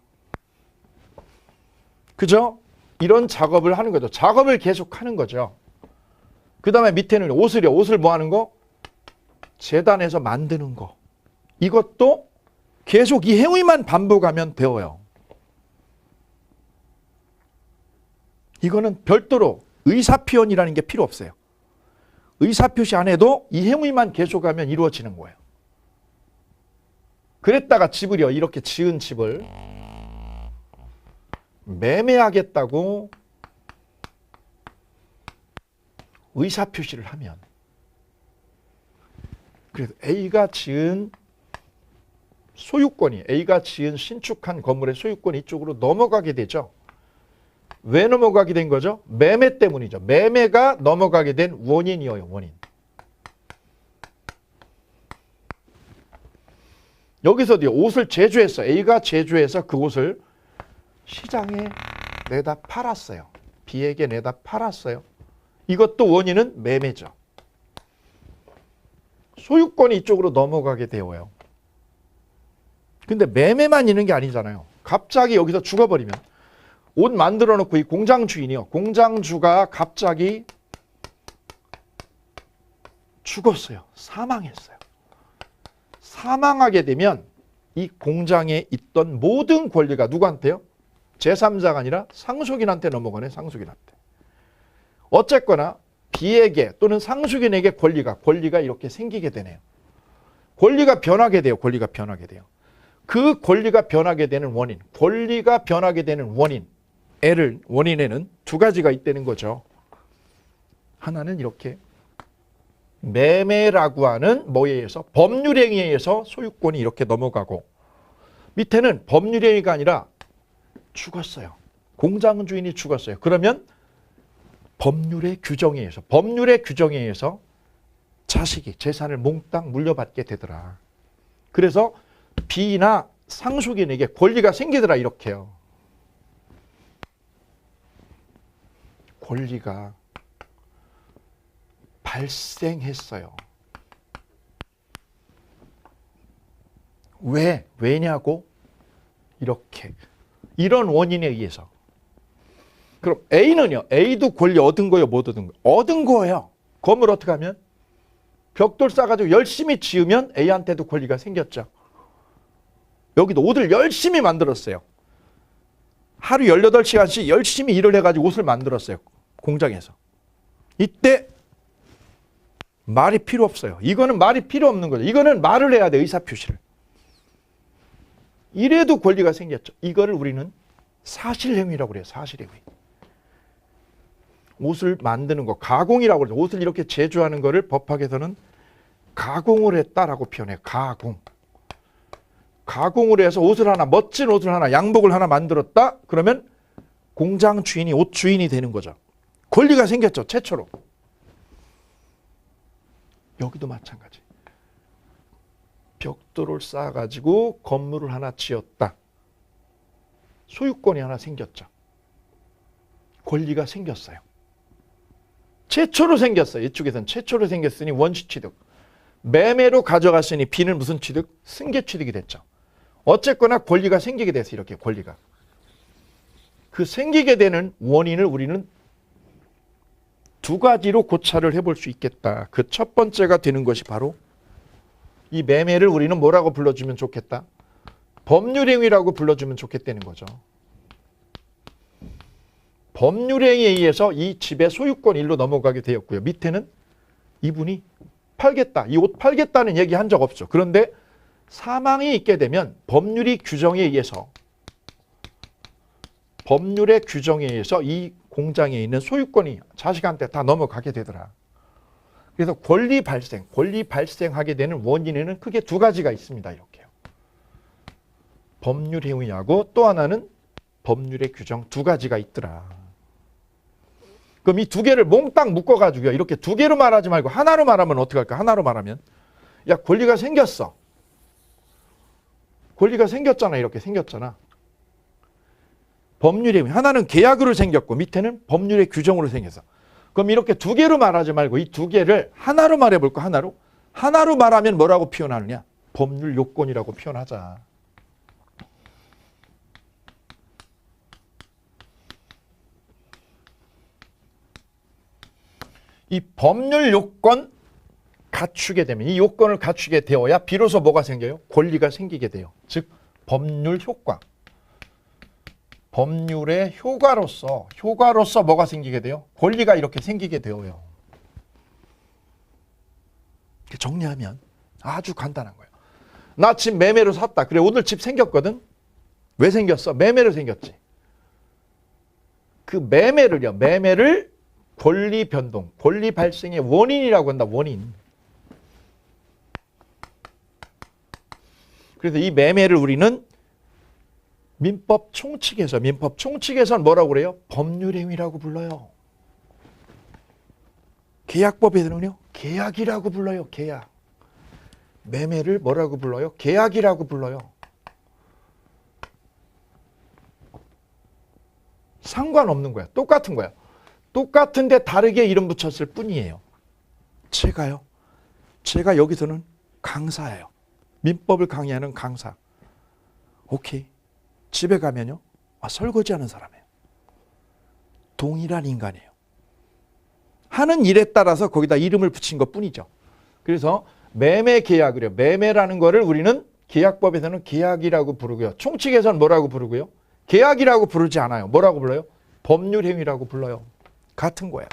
A: 그죠? 이런 작업을 하는 거죠. 작업을 계속 하는 거죠. 그 다음에 밑에는 옷을 뭐 하는 거? 재단해서 만드는 거. 이것도 계속 이 행위만 반복하면 되어요. 이거는 별도로 의사표현이라는 게 필요 없어요. 의사표시 안 해도 이 행위만 계속하면 이루어지는 거예요. 그랬다가 집을요, 이렇게 지은 집을 매매하겠다고 의사표시를 하면, 그래서 A가 지은 소유권이, A가 지은 신축한 건물의 소유권이 이쪽으로 넘어가게 되죠. 왜 넘어가게 된 거죠? 매매 때문이죠. 매매가 넘어가게 된 원인이에요. 원인. 여기서도 옷을 제조했어. A가 제조해서 그 옷을 시장에 내다 팔았어요. B에게 내다 팔았어요. 이것도 원인은 매매죠. 소유권이 이쪽으로 넘어가게 되어요. 근데 매매만 있는 게 아니잖아요. 갑자기 여기서 죽어버리면, 옷 만들어 놓고 이 공장 주인이요. 공장주가 갑자기 죽었어요. 사망했어요. 사망하게 되면 이 공장에 있던 모든 권리가 누구한테요? 제3자가 아니라 상속인한테 넘어가네. 상속인한테. 어쨌거나 B에게 또는 상속인에게 권리가 이렇게 생기게 되네요. 권리가 변하게 돼요. 권리가 변하게 돼요. 그 권리가 변하게 되는 원인, 권리가 변하게 되는 원인에는 두 가지가 있다는 거죠. 하나는 이렇게 매매라고 하는 뭐에 의해서 법률행위에 의해서 소유권이 이렇게 넘어가고, 밑에는 법률행위가 아니라 죽었어요. 공장 주인이 죽었어요. 그러면 법률의 규정에 의해서 자식이 재산을 몽땅 물려받게 되더라. 그래서 B나 상속인에게 권리가 생기더라 이렇게요. 권리가 발생했어요. 왜냐고? 이렇게. 이런 원인에 의해서. 그럼 A는요? A도 권리 얻은 거예요? 못 얻은 거예요? 얻은 거예요. 건물 어떻게 하면? 벽돌 싸가지고 열심히 지으면 A한테도 권리가 생겼죠. 여기도 옷을 열심히 만들었어요. 하루 18시간씩 열심히 일을 해가지고 옷을 만들었어요. 공장에서. 이때 말이 필요 없어요. 이거는 말이 필요 없는 거죠. 이거는 말을 해야 돼. 의사표시를. 이래도 권리가 생겼죠. 이거를 우리는 사실행위라고 그래요. 사실행위. 옷을 만드는 거, 가공이라고 그러죠. 옷을 이렇게 제조하는 거를 법학에서는 가공을 했다라고 표현해요. 가공을 해서 옷을 하나, 멋진 옷을 하나, 양복을 하나 만들었다? 그러면 공장 주인이 옷 주인이 되는 거죠. 권리가 생겼죠. 최초로. 여기도 마찬가지. 벽돌을 쌓아가지고 건물을 하나 지었다. 소유권이 하나 생겼죠. 권리가 생겼어요. 최초로 생겼어요. 이쪽에서는 최초로 생겼으니 원시취득. 매매로 가져갔으니 B는 무슨 취득? 승계취득이 됐죠. 어쨌거나 권리가 생기게 돼서 이렇게 권리가. 그 생기게 되는 원인을 우리는 두 가지로 고찰을 해볼 수 있겠다. 그 첫 번째가 되는 것이 바로 이 매매를 우리는 뭐라고 불러주면 좋겠다? 법률행위라고 불러주면 좋겠다는 거죠. 법률행위에 의해서 이 집의 소유권 일로 넘어가게 되었고요. 밑에는 이분이 팔겠다. 이 옷 팔겠다는 얘기 한 적 없죠. 그런데 사망이 있게 되면 법률의 규정에 의해서 이 공장에 있는 소유권이 자식한테 다 넘어가게 되더라. 그래서 권리 발생하게 되는 원인에는 크게 두 가지가 있습니다. 이렇게요. 법률 행위하고 또 하나는 법률의 규정 두 가지가 있더라. 그럼 이 두 개를 몽땅 묶어가지고요. 이렇게 두 개로 말하지 말고 하나로 말하면 어떻게 할까? 하나로 말하면 야, 권리가 생겼어. 권리가 생겼잖아. 이렇게 생겼잖아. 법률의 행위. 하나는 계약으로 생겼고 밑에는 법률의 규정으로 생겼어. 그럼 이렇게 두 개로 말하지 말고 이 두 개를 하나로 말해볼까? 하나로 말하면 뭐라고 표현하느냐? 법률 요건이라고 표현하자. 이 법률 요건 갖추게 되면 이 요건을 갖추게 되어야 비로소 뭐가 생겨요? 권리가 생기게 돼요. 즉 법률 효과. 법률의 효과로서 뭐가 생기게 돼요? 권리가 이렇게 생기게 되어요. 정리하면 아주 간단한 거예요. 나 집 매매로 샀다. 그래 오늘 집 생겼거든. 왜 생겼어? 매매로 생겼지. 그 매매를 권리 변동, 권리 발생의 원인이라고 한다. 원인. 그래서 이 매매를 우리는 민법 총칙에서는 뭐라고 그래요? 법률행위라고 불러요. 계약법에서는요, 계약이라고 불러요. 계약. 매매를 뭐라고 불러요? 계약이라고 불러요. 상관없는 거야. 똑같은 거야. 똑같은데 다르게 이름 붙였을 뿐이에요. 제가 여기서는 강사예요. 민법을 강의하는 강사. 오케이. 집에 가면요. 설거지하는 사람이에요. 동일한 인간이에요. 하는 일에 따라서 거기다 이름을 붙인 것 뿐이죠. 그래서 매매 계약이래요. 매매라는 거를 우리는 계약법에서는 계약이라고 부르고요. 총칙에서는 뭐라고 부르고요? 계약이라고 부르지 않아요. 뭐라고 불러요? 법률행위라고 불러요. 같은 거야.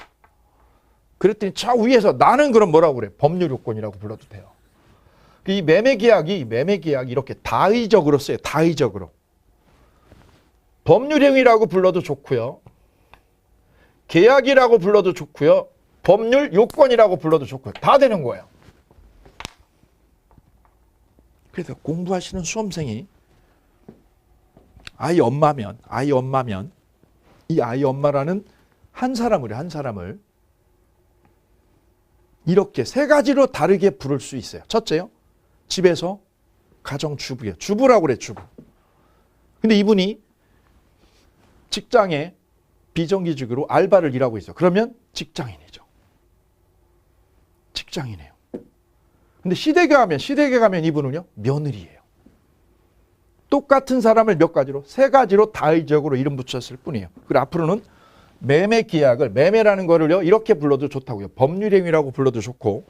A: 그랬더니 저 위에서 나는 그럼 뭐라고 그래? 법률요건이라고 불러도 돼요. 이 매매계약이 이렇게 다의적으로 써요. 다의적으로. 법률행위라고 불러도 좋고요. 계약이라고 불러도 좋고요. 법률요건이라고 불러도 좋고요. 다 되는 거예요. 그래서 공부하시는 수험생이 아이 엄마면 이 아이 엄마라는 한 사람을 이렇게 세 가지로 다르게 부를 수 있어요. 첫째요. 집에서 가정주부예요. 주부라고 그래, 주부. 근데 이분이 직장에 비정규직으로 알바를 일하고 있어요. 그러면 직장인이죠. 직장인이에요. 근데 시댁에 가면 이분은요, 며느리예요. 똑같은 사람을 몇 가지로? 세 가지로 다의적으로 이름 붙였을 뿐이에요. 그리고 앞으로는 매매 계약을, 매매라는 거를요, 이렇게 불러도 좋다고요. 법률행위라고 불러도 좋고,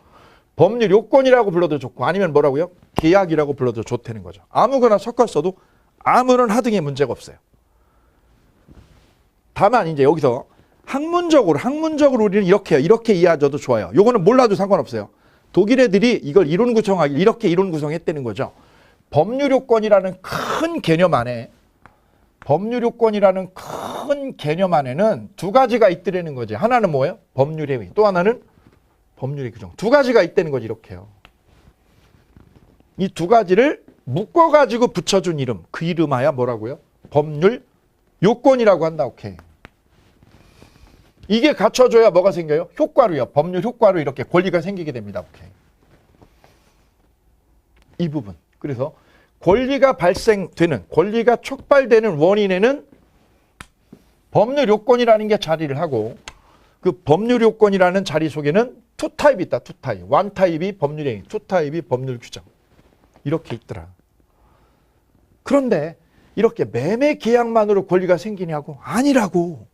A: 법률요건이라고 불러도 좋고, 아니면 뭐라고요? 계약이라고 불러도 좋다는 거죠. 아무거나 섞었어도 아무런 하등의 문제가 없어요. 다만 이제 여기서 학문적으로 우리는 이렇게 이해하셔도 좋아요. 요거는 몰라도 상관없어요. 독일 애들이 이걸 이론 구성하기 이렇게 이론 구성했다는 거죠. 법률요건이라는 큰 개념 안에는 두 가지가 있더라는 거지. 하나는 뭐예요? 법률행위. 또 하나는 법률의 규정. 두 가지가 있다는 거지, 이렇게요. 이 두 가지를 묶어가지고 붙여준 이름. 그 이름하야 뭐라고요? 법률요건이라고 한다. 오케이. 이게 갖춰줘야 뭐가 생겨요? 효과로요. 법률 효과로 이렇게 권리가 생기게 됩니다. 오케이. 이 부분. 그래서 권리가 촉발되는 원인에는 법률 요건이라는 게 자리를 하고, 그 법률 요건이라는 자리 속에는 투 타입이 있다. 투 타입. 원 타입이 법률행위, 투 타입이 법률 규정. 이렇게 있더라. 그런데 이렇게 매매 계약만으로 권리가 생기냐고? 아니라고.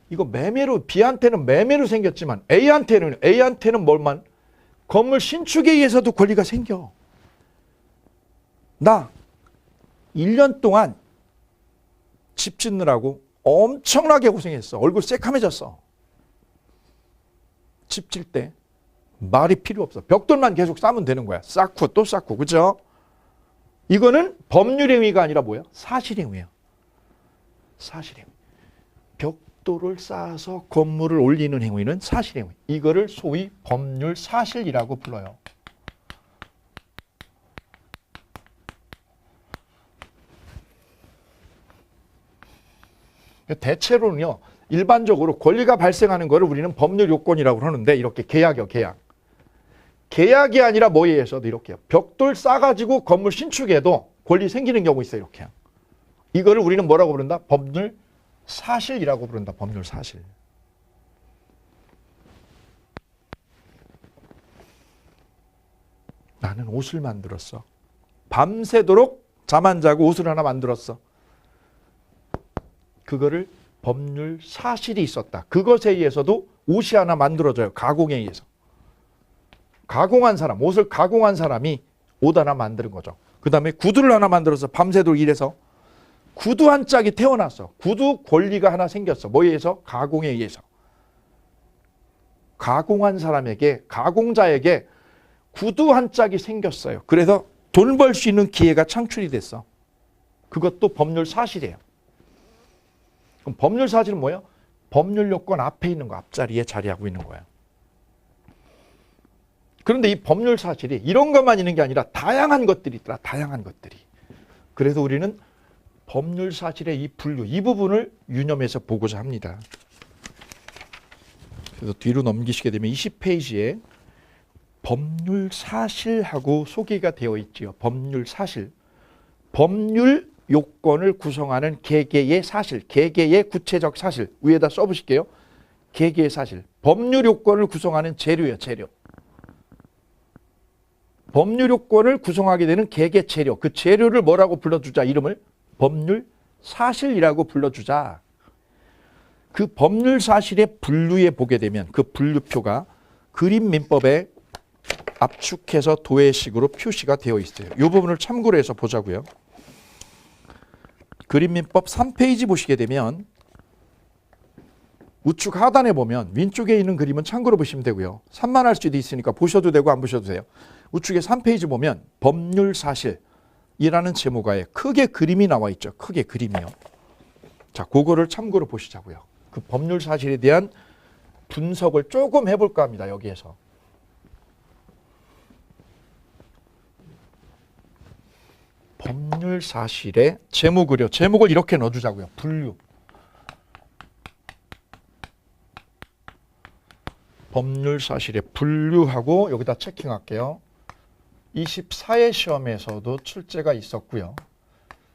A: 이거 매매로, B한테는 매매로 생겼지만 A한테는 뭘만? 건물 신축에 의해서도 권리가 생겨. 나 1년 동안 집 짓느라고 엄청나게 고생했어. 얼굴 새카매졌어. 집 질 때 말이 필요 없어. 벽돌만 계속 쌓으면 되는 거야. 쌓고 또 쌓고. 그죠? 이거는 법률행위가 아니라 뭐야? 사실행위야. 사실행위. 벽돌을 쌓아서 건물을 올리는 행위는 사실행위. 이거를 소위 법률사실이라고 불러요. 대체로는요, 일반적으로 권리가 발생하는 거를 우리는 법률요건이라고 하는데, 이렇게 계약이요, 계약. 계약이 아니라 뭐에 의해서도 이렇게요. 벽돌 싸가지고 건물 신축에도 권리 생기는 경우 있어요, 이렇게. 이거를 우리는 뭐라고 부른다? 법률사실이라고 부른다, 법률사실. 나는 옷을 만들었어. 밤새도록 잠 안 자고 옷을 하나 만들었어. 그거를 법률 사실이 있었다. 그것에 의해서도 옷이 하나 만들어져요. 가공에 의해서. 가공한 사람, 옷을 가공한 사람이 옷 하나 만드는 거죠. 그 다음에 구두를 하나 만들어서 밤새도록 일해서 구두 한 짝이 태어났어. 구두 권리가 하나 생겼어. 뭐에 의해서? 가공에 의해서. 가공한 사람에게, 가공자에게 구두 한 짝이 생겼어요. 그래서 돈 벌 수 있는 기회가 창출이 됐어. 그것도 법률 사실이에요. 그럼 법률 사실은 뭐예요? 법률 요건 앞에 있는 거, 앞자리에 자리하고 있는 거예요. 그런데 이 법률 사실이 이런 것만 있는 게 아니라 다양한 것들이 있더라. 다양한 것들이. 그래서 우리는 법률 사실의 이 분류, 이 부분을 유념해서 보고자 합니다. 그래서 뒤로 넘기시게 되면 20페이지에 법률 사실하고 소개가 되어 있지요. 법률 사실. 법률 요건을 구성하는 개개의 사실, 개개의 구체적 사실. 위에다 써보실게요. 개개의 사실. 법률 요건을 구성하는 재료예요, 재료. 법률 요건을 구성하게 되는 개개 재료. 그 재료를 뭐라고 불러주자? 이름을 법률 사실이라고 불러주자. 그 법률 사실의 분류에 보게 되면 그 분류표가 그림 민법에 압축해서 도해식으로 표시가 되어 있어요. 이 부분을 참고로 해서 보자고요. 그림민법 3페이지 보시게 되면 우측 하단에 보면 왼쪽에 있는 그림은 참고로 보시면 되고요. 산만할 수도 있으니까 보셔도 되고 안 보셔도 돼요. 우측에 3페이지 보면 법률사실이라는 제목하에 크게 그림이 나와 있죠. 크게 그림이요. 자, 그거를 참고로 보시자고요. 그 법률사실에 대한 분석을 조금 해볼까 합니다. 여기에서. 법률사실의 제목을요. 제목을 이렇게 넣어주자고요. 분류. 법률사실의 분류하고 여기다 체킹할게요. 24회 시험에서도 출제가 있었고요.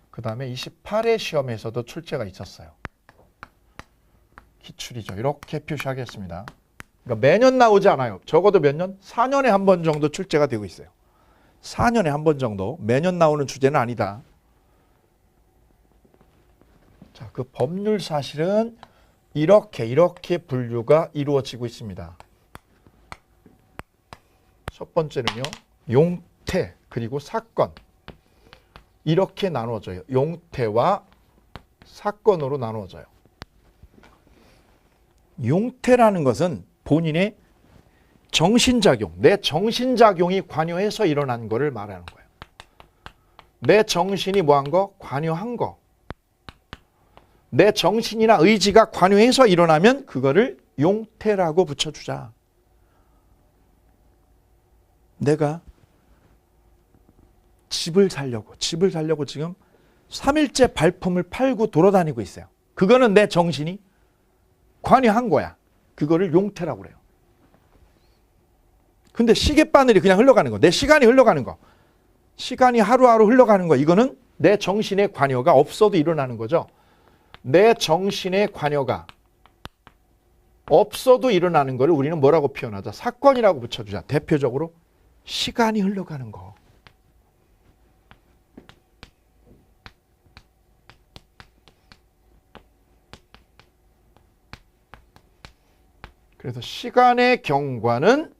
A: 그 다음에 28회 시험에서도 출제가 있었어요. 기출이죠. 이렇게 표시하겠습니다. 그러니까 매년 나오지 않아요. 적어도 몇 년? 4년에 한 번 정도 출제가 되고 있어요. 4년에 한 번 정도. 매년 나오는 주제는 아니다. 자, 그 법률 사실은 이렇게 분류가 이루어지고 있습니다. 첫 번째는요. 용태 그리고 사건. 이렇게 나누어져요. 용태와 사건으로 나누어져요. 용태라는 것은 본인의 정신작용, 내 정신작용이 관여해서 일어난 거를 말하는 거예요. 내 정신이 뭐한 거? 관여한 거. 내 정신이나 의지가 관여해서 일어나면 그거를 용태라고 붙여주자. 내가 집을 살려고 지금 3일째 발품을 팔고 돌아다니고 있어요. 그거는 내 정신이 관여한 거야. 그거를 용태라고 그래요. 근데 시계바늘이 그냥 흘러가는 거, 내 시간이 흘러가는 거, 시간이 하루하루 흘러가는 거, 이거는 내 정신의 관여가 없어도 일어나는 거죠. 내 정신의 관여가 없어도 일어나는 거를 우리는 뭐라고 표현하자? 사건이라고 붙여주자. 대표적으로 시간이 흘러가는 거. 그래서 시간의 경과는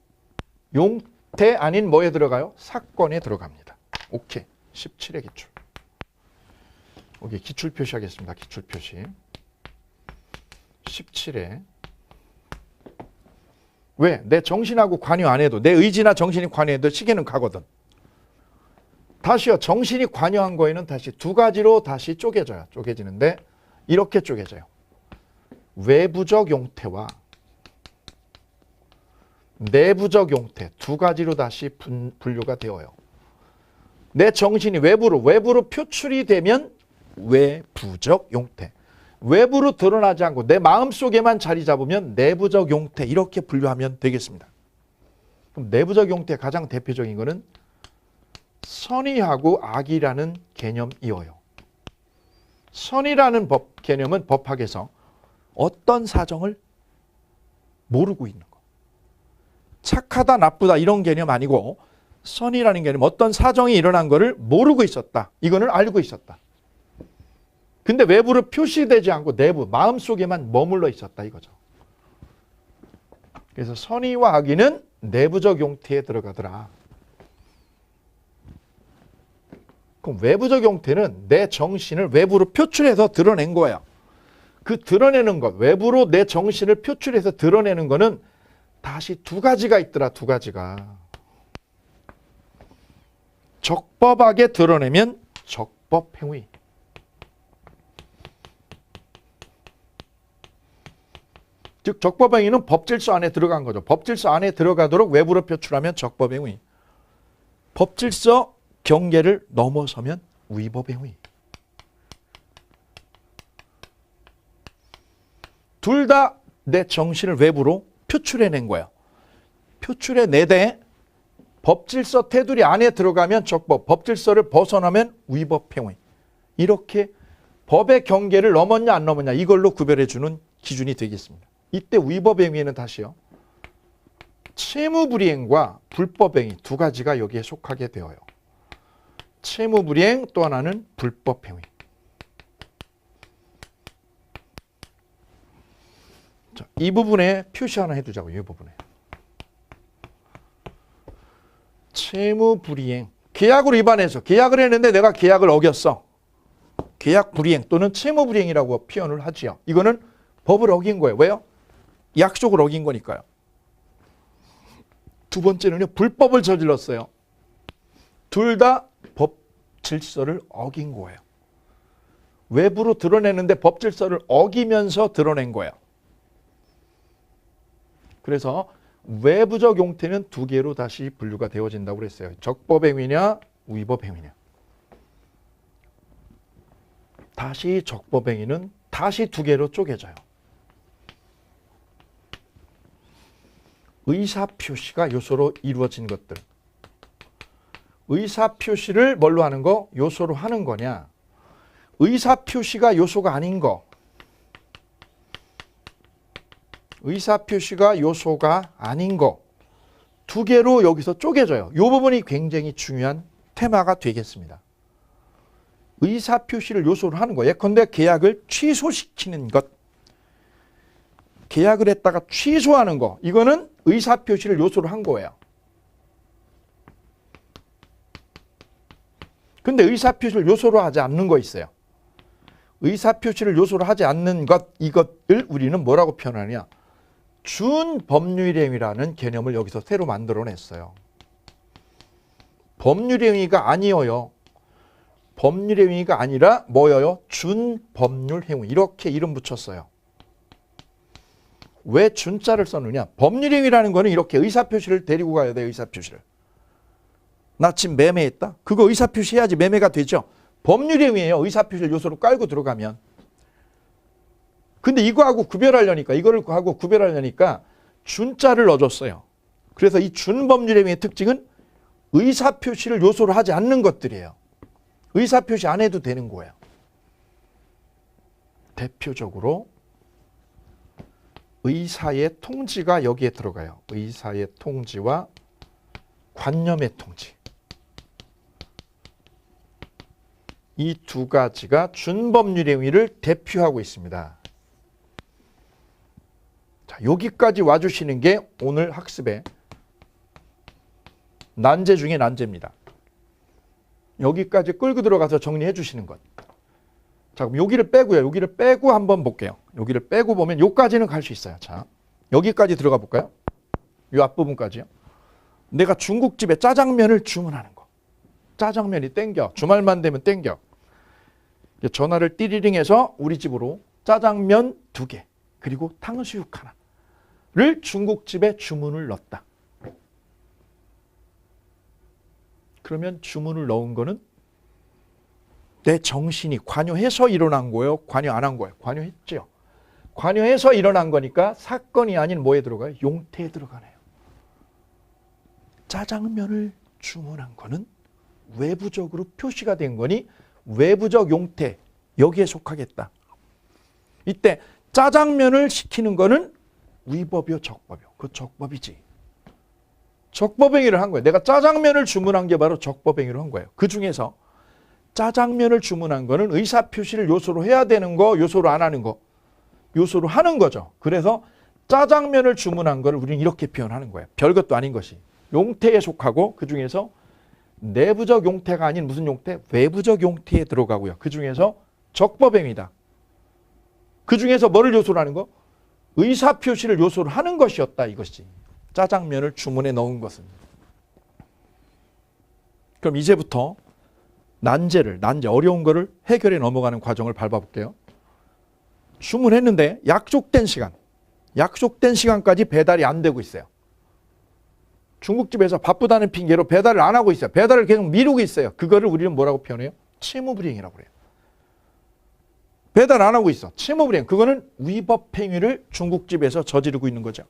A: 용태 아닌 뭐에 들어가요? 사건에 들어갑니다. 오케이. 17회 기출. 여기 기출 표시하겠습니다. 기출 표시. 17회. 왜? 내 정신하고 관여 안 해도, 내 의지나 정신이 관여해도 시계는 가거든. 다시요. 정신이 관여한 거에는 다시 두 가지로 다시 쪼개져요. 쪼개지는데 이렇게 쪼개져요. 외부적 용태와 내부적 용태 두 가지로 다시 분류가 되어요. 내 정신이 외부로 표출이 되면 외부적 용태. 외부로 드러나지 않고 내 마음속에만 자리 잡으면 내부적 용태 이렇게 분류하면 되겠습니다. 그럼 내부적 용태의 가장 대표적인 거는 선의하고 악이라는 개념이어요. 선의라는 개념은 법학에서 어떤 사정을 모르고 있는 거. 착하다 나쁘다 이런 개념 아니고 선이라는 개념 어떤 사정이 일어난 거를 모르고 있었다. 이거는 알고 있었다. 근데 외부로 표시되지 않고 내부 마음속에만 머물러 있었다 이거죠. 그래서 선의와 악의는 내부적 용태에 들어가더라. 그럼 외부적 용태는 내 정신을 외부로 표출해서 드러낸 거예요. 그 드러내는 것, 외부로 내 정신을 표출해서 드러내는 거는 다시 두 가지가 있더라. 두 가지가. 적법하게 드러내면 적법 행위. 즉 적법 행위는 법질서 안에 들어간 거죠. 법질서 안에 들어가도록 외부로 표출하면 적법 행위. 법질서 경계를 넘어서면 위법 행위. 둘 다 내 정신을 외부로 표출해낸 거야. 표출해내되 법질서 테두리 안에 들어가면 적법, 법질서를 벗어나면 위법 행위. 이렇게 법의 경계를 넘었냐 안 넘었냐 이걸로 구별해주는 기준이 되겠습니다. 이때 위법 행위에는 다시요. 채무불이행과 불법행위 두 가지가 여기에 속하게 되어요. 채무불이행 또 하나는 불법행위. 자, 이 부분에 표시 하나 해두자고요. 이 부분에. 채무불이행. 계약으로 위반해서 계약을 했는데 내가 계약을 어겼어. 계약 불이행 또는 채무 불이행이라고 표현을 하지요. 이거는 법을 어긴 거예요. 왜요? 약속을 어긴 거니까요. 두 번째는요, 불법을 저질렀어요. 둘 다 법 질서를 어긴 거예요. 외부로 드러내는데 법 질서를 어기면서 드러낸 거예요. 그래서 외부적 용태는 두 개로 다시 분류가 되어진다고 그랬어요. 적법행위냐, 위법행위냐. 다시 적법행위는 다시 두 개로 쪼개져요. 의사표시가 요소로 이루어진 것들. 의사표시를 뭘로 하는 거? 요소로 하는 거냐? 의사표시가 요소가 아닌 거. 의사표시가 요소가 아닌 거. 두 개로 여기서 쪼개져요. 이 부분이 굉장히 중요한 테마가 되겠습니다. 의사표시를 요소로 하는 거. 예컨대 계약을 취소시키는 것. 계약을 했다가 취소하는 거. 이거는 의사표시를 요소로 한 거예요. 근데 의사표시를 요소로 하지 않는 거 있어요. 의사표시를 요소로 하지 않는 것, 이것을 우리는 뭐라고 표현하냐? 준법률행위라는 개념을 여기서 새로 만들어냈어요. 법률행위가 아니어요. 법률행위가 아니라 뭐예요? 준법률행위. 이렇게 이름 붙였어요. 왜 준자를 썼느냐? 법률행위라는 거는 이렇게 의사표시를 데리고 가야 돼요. 의사표시를. 나 지금 매매했다? 그거 의사표시 해야지 매매가 되죠. 법률행위예요. 의사표시를 요소로 깔고 들어가면. 근데 이거하고 구별하려니까, 이거를 하고 구별하려니까 준자를 넣어줬어요. 그래서 이 준법률행위의 특징은 의사표시를 요소로 하지 않는 것들이에요. 의사표시 안 해도 되는 거예요. 대표적으로 의사의 통지가 여기에 들어가요. 의사의 통지와 관념의 통지. 이 두 가지가 준법률행위를 대표하고 있습니다. 자, 여기까지 와주시는 게 오늘 학습의 난제 중에 난제입니다. 여기까지 끌고 들어가서 정리해 주시는 것. 자, 그럼 여기를 빼고요. 여기를 빼고 한번 볼게요. 여기를 빼고 보면 여기까지는 갈 수 있어요. 자, 여기까지 들어가 볼까요? 이 앞부분까지요. 내가 중국집에 짜장면을 주문하는 거. 짜장면이 땡겨. 주말만 되면 땡겨. 전화를 띠리링해서 우리 집으로 짜장면 2개 그리고 탕수육 하나를 중국집에 주문을 넣었다. 그러면 주문을 넣은 거는 내 정신이 관여해서 일어난 거예요? 관여 안 한 거예요? 관여했죠. 관여해서 일어난 거니까 사건이 아닌 뭐에 들어가요? 용태에 들어가네요. 짜장면을 주문한 거는 외부적으로 표시가 된 거니 외부적 용태, 여기에 속하겠다. 이때 짜장면을 시키는 거는 위법이요, 적법이요? 그 적법이지. 적법행위를 한 거예요. 내가 짜장면을 주문한 게 바로 적법행위를 한 거예요. 그 중에서 짜장면을 주문한 거는 의사표시를 요소로 해야 되는 거, 요소로 안 하는 거. 요소로 하는 거죠. 그래서 짜장면을 주문한 거를 우리는 이렇게 표현하는 거예요. 별것도 아닌 것이. 용태에 속하고 그 중에서 내부적 용태가 아닌 무슨 용태? 외부적 용태에 들어가고요. 그 중에서 적법행위다. 그 중에서 뭐를 요소로 하는 거? 의사표시를 요소로 하는 것이었다. 이것이. 짜장면을 주문해 넣은 것은. 그럼 이제부터 난제 어려운 거를 해결해 넘어가는 과정을 밟아볼게요. 주문했는데 약속된 시간까지 배달이 안 되고 있어요. 중국집에서 바쁘다는 핑계로 배달을 안 하고 있어요. 배달을 계속 미루고 있어요. 그거를 우리는 뭐라고 표현해요? 채무불이행이라고 그래요. 배달 안 하고 있어. 채무불이행. 그거는 위법행위를 중국집에서 저지르고 있는 거죠.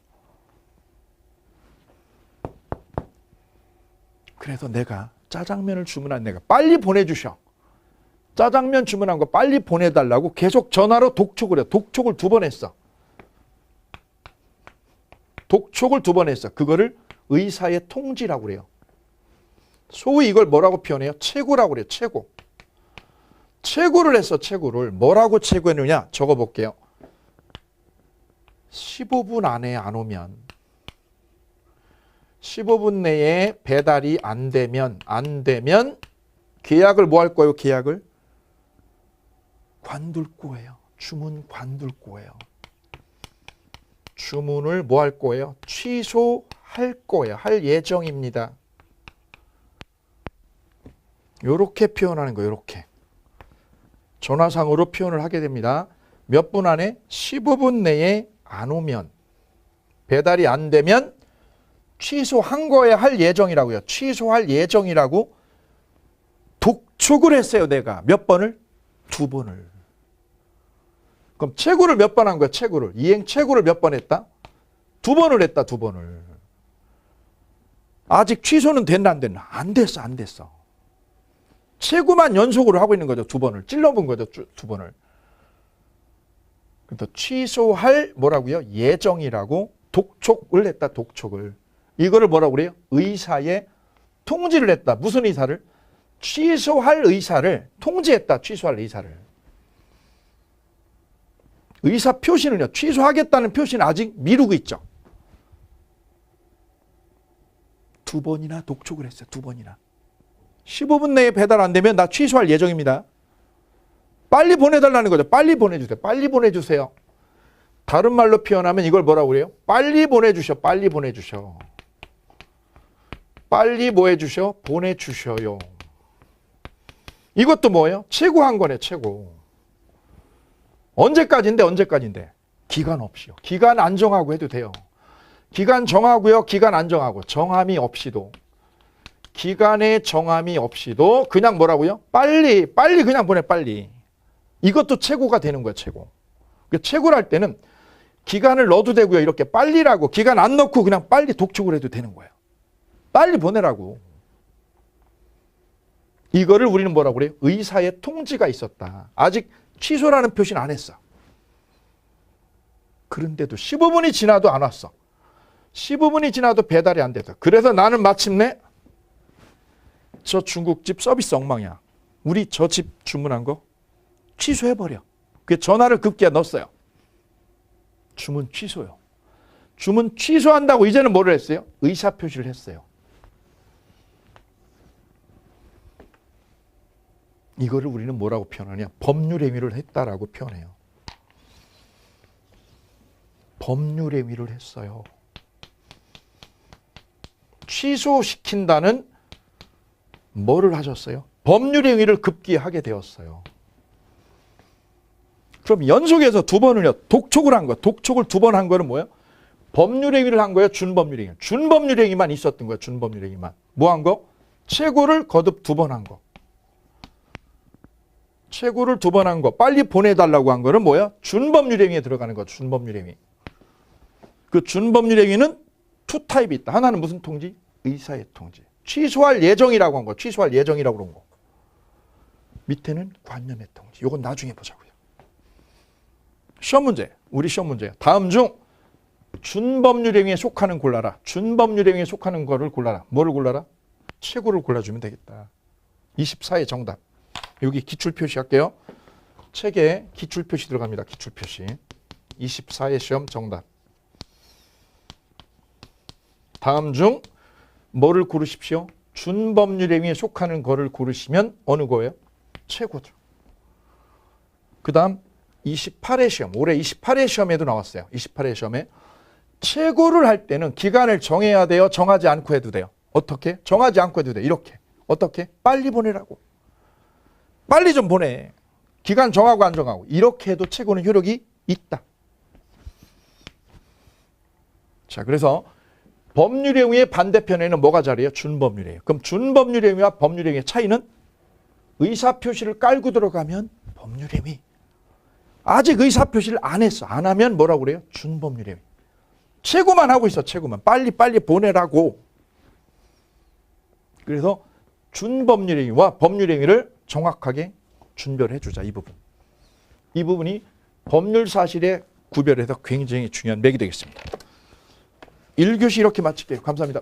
A: 그래서 내가 짜장면을 주문한 내가 빨리 보내주셔. 짜장면 주문한 거 빨리 보내달라고 계속 전화로 독촉을 해요. 독촉을 2번 했어. 독촉을 2번 했어. 그거를 의사의 통지라고 그래요. 소위 이걸 뭐라고 표현해요? 최고라고 그래요. 최고. 최고를 했어. 최고를. 뭐라고 최고했느냐? 적어볼게요. 15분 안에 안 오면 15분 내에 배달이 안 되면 계약을 뭐 할 거예요? 계약을 관둘 거예요. 주문 관둘 거예요. 주문을 뭐 할 거예요? 취소할 거예요. 할 예정입니다. 요렇게 표현하는 거예요. 요렇게. 전화상으로 표현을 하게 됩니다. 몇 분 안에 15분 내에 안 오면, 배달이 안 되면 취소한 거에 할 예정이라고요. 취소할 예정이라고 독촉을 했어요. 내가 몇 번을? 2번을. 그럼 최고를 몇 번 한 거야? 최고를. 이행 최고를 몇 번 했다? 2번을 했다. 2번을. 아직 취소는 됐나 안 됐나? 안 됐어. 안 됐어. 최고만 연속으로 하고 있는 거죠. 2번을. 찔러본 거죠. 2번을. 그래서 취소할 뭐라고요? 예정이라고 독촉을 했다. 독촉을. 이거를 뭐라고 그래요? 의사에 통지를 했다. 무슨 의사를? 취소할 의사를 통지했다. 취소할 의사를. 의사 표시는요. 취소하겠다는 표시는 아직 미루고 있죠. 2번이나 독촉을 했어요. 2번이나. 15분 내에 배달 안 되면 나 취소할 예정입니다. 빨리 보내달라는 거죠. 빨리 보내주세요. 빨리 보내주세요. 다른 말로 표현하면 이걸 뭐라고 그래요? 빨리 보내주셔. 빨리 보내주셔. 빨리 뭐 해주셔? 보내주셔요. 이것도 뭐예요? 최고한 거네. 최고. 언제까지인데? 언제까지인데? 기간 없이요. 기간 안 정하고 해도 돼요. 기간 정하고요. 기간 안 정하고. 정함이 없이도. 기간의 정함이 없이도 그냥 뭐라고요? 빨리 그냥 보내. 빨리. 이것도 최고가 되는 거예요. 최고. 최고를 할 때는 기간을 넣어도 되고요. 이렇게 빨리라고 기간 안 넣고 그냥 빨리 독촉을 해도 되는 거예요. 빨리 보내라고. 이거를 우리는 뭐라고 그래요? 의사의 통지가 있었다. 아직 취소라는 표시는 안 했어. 그런데도 15분이 지나도 안 왔어. 15분이 지나도 배달이 안 돼서. 그래서 나는 마침내 저 중국집 서비스 엉망이야. 우리 저 집 주문한 거 취소해버려. 그 전화를 급기야 넣었어요. 주문 취소요. 주문 취소한다고 이제는 뭐를 했어요? 의사표시를 했어요. 이거를 우리는 뭐라고 표현하냐? 법률행위를 했다라고 표현해요. 법률행위를 했어요. 취소시킨다는 뭐를 하셨어요? 법률행위를 급기하게 되었어요. 그럼 연속해서 2번을요. 독촉을 한 거. 독촉을 2번 한 거는 뭐예요? 법률행위를 한 거예요? 준법률행위. 준법률행위만 있었던 거예요. 준법률행위만. 뭐 한 거? 최고를 거듭 2번 한 거. 최고를 2번 한 거. 빨리 보내달라고 한 거는 뭐야? 준법률행위에 들어가는 거. 준법률행위. 그 준법률행위는 2타입이 있다. 하나는 무슨 통지? 의사의 통지. 취소할 예정이라고 한 거. 취소할 예정이라고 그런 거. 밑에는 관념의 통지. 이건 나중에 보자고요. 시험 문제. 우리 시험 문제. 다음 중 준법률행위에 속하는 골라라. 준법률행위에 속하는 거를 골라라. 뭐를 골라라? 최고를 골라주면 되겠다. 24의 정답. 여기 기출표시 할게요. 책에 기출표시 들어갑니다. 기출표시. 24의 시험 정답. 다음 중 뭐를 고르십시오? 준법률행위에 속하는 거를 고르시면 어느 거예요? 최고죠. 그 다음 28회 시험. 올해 28회 시험에도 나왔어요. 28회 시험에. 최고를 할 때는 기간을 정해야 돼요? 정하지 않고 해도 돼요? 어떻게? 정하지 않고 해도 돼요. 이렇게. 어떻게? 빨리 보내라고. 빨리 좀 보내. 기간 정하고 안 정하고. 이렇게 해도 최고는 효력이 있다. 자, 그래서 법률행위의 반대편에는 뭐가 자리해요? 준법률행위. 그럼 준법률행위와 법률행위의 차이는 의사표시를 깔고 들어가면 법률행위. 아직 의사표시를 안 했어. 안 하면 뭐라고 그래요? 준법률행위. 최고만 하고 있어. 최고만. 빨리 보내라고. 그래서 준법률행위와 법률행위를 정확하게 준별해 주자. 이 부분. 이 부분이 법률 사실의 구별에서 굉장히 중요한 맥이 되겠습니다. 1교시 이렇게 마칠게요. 감사합니다.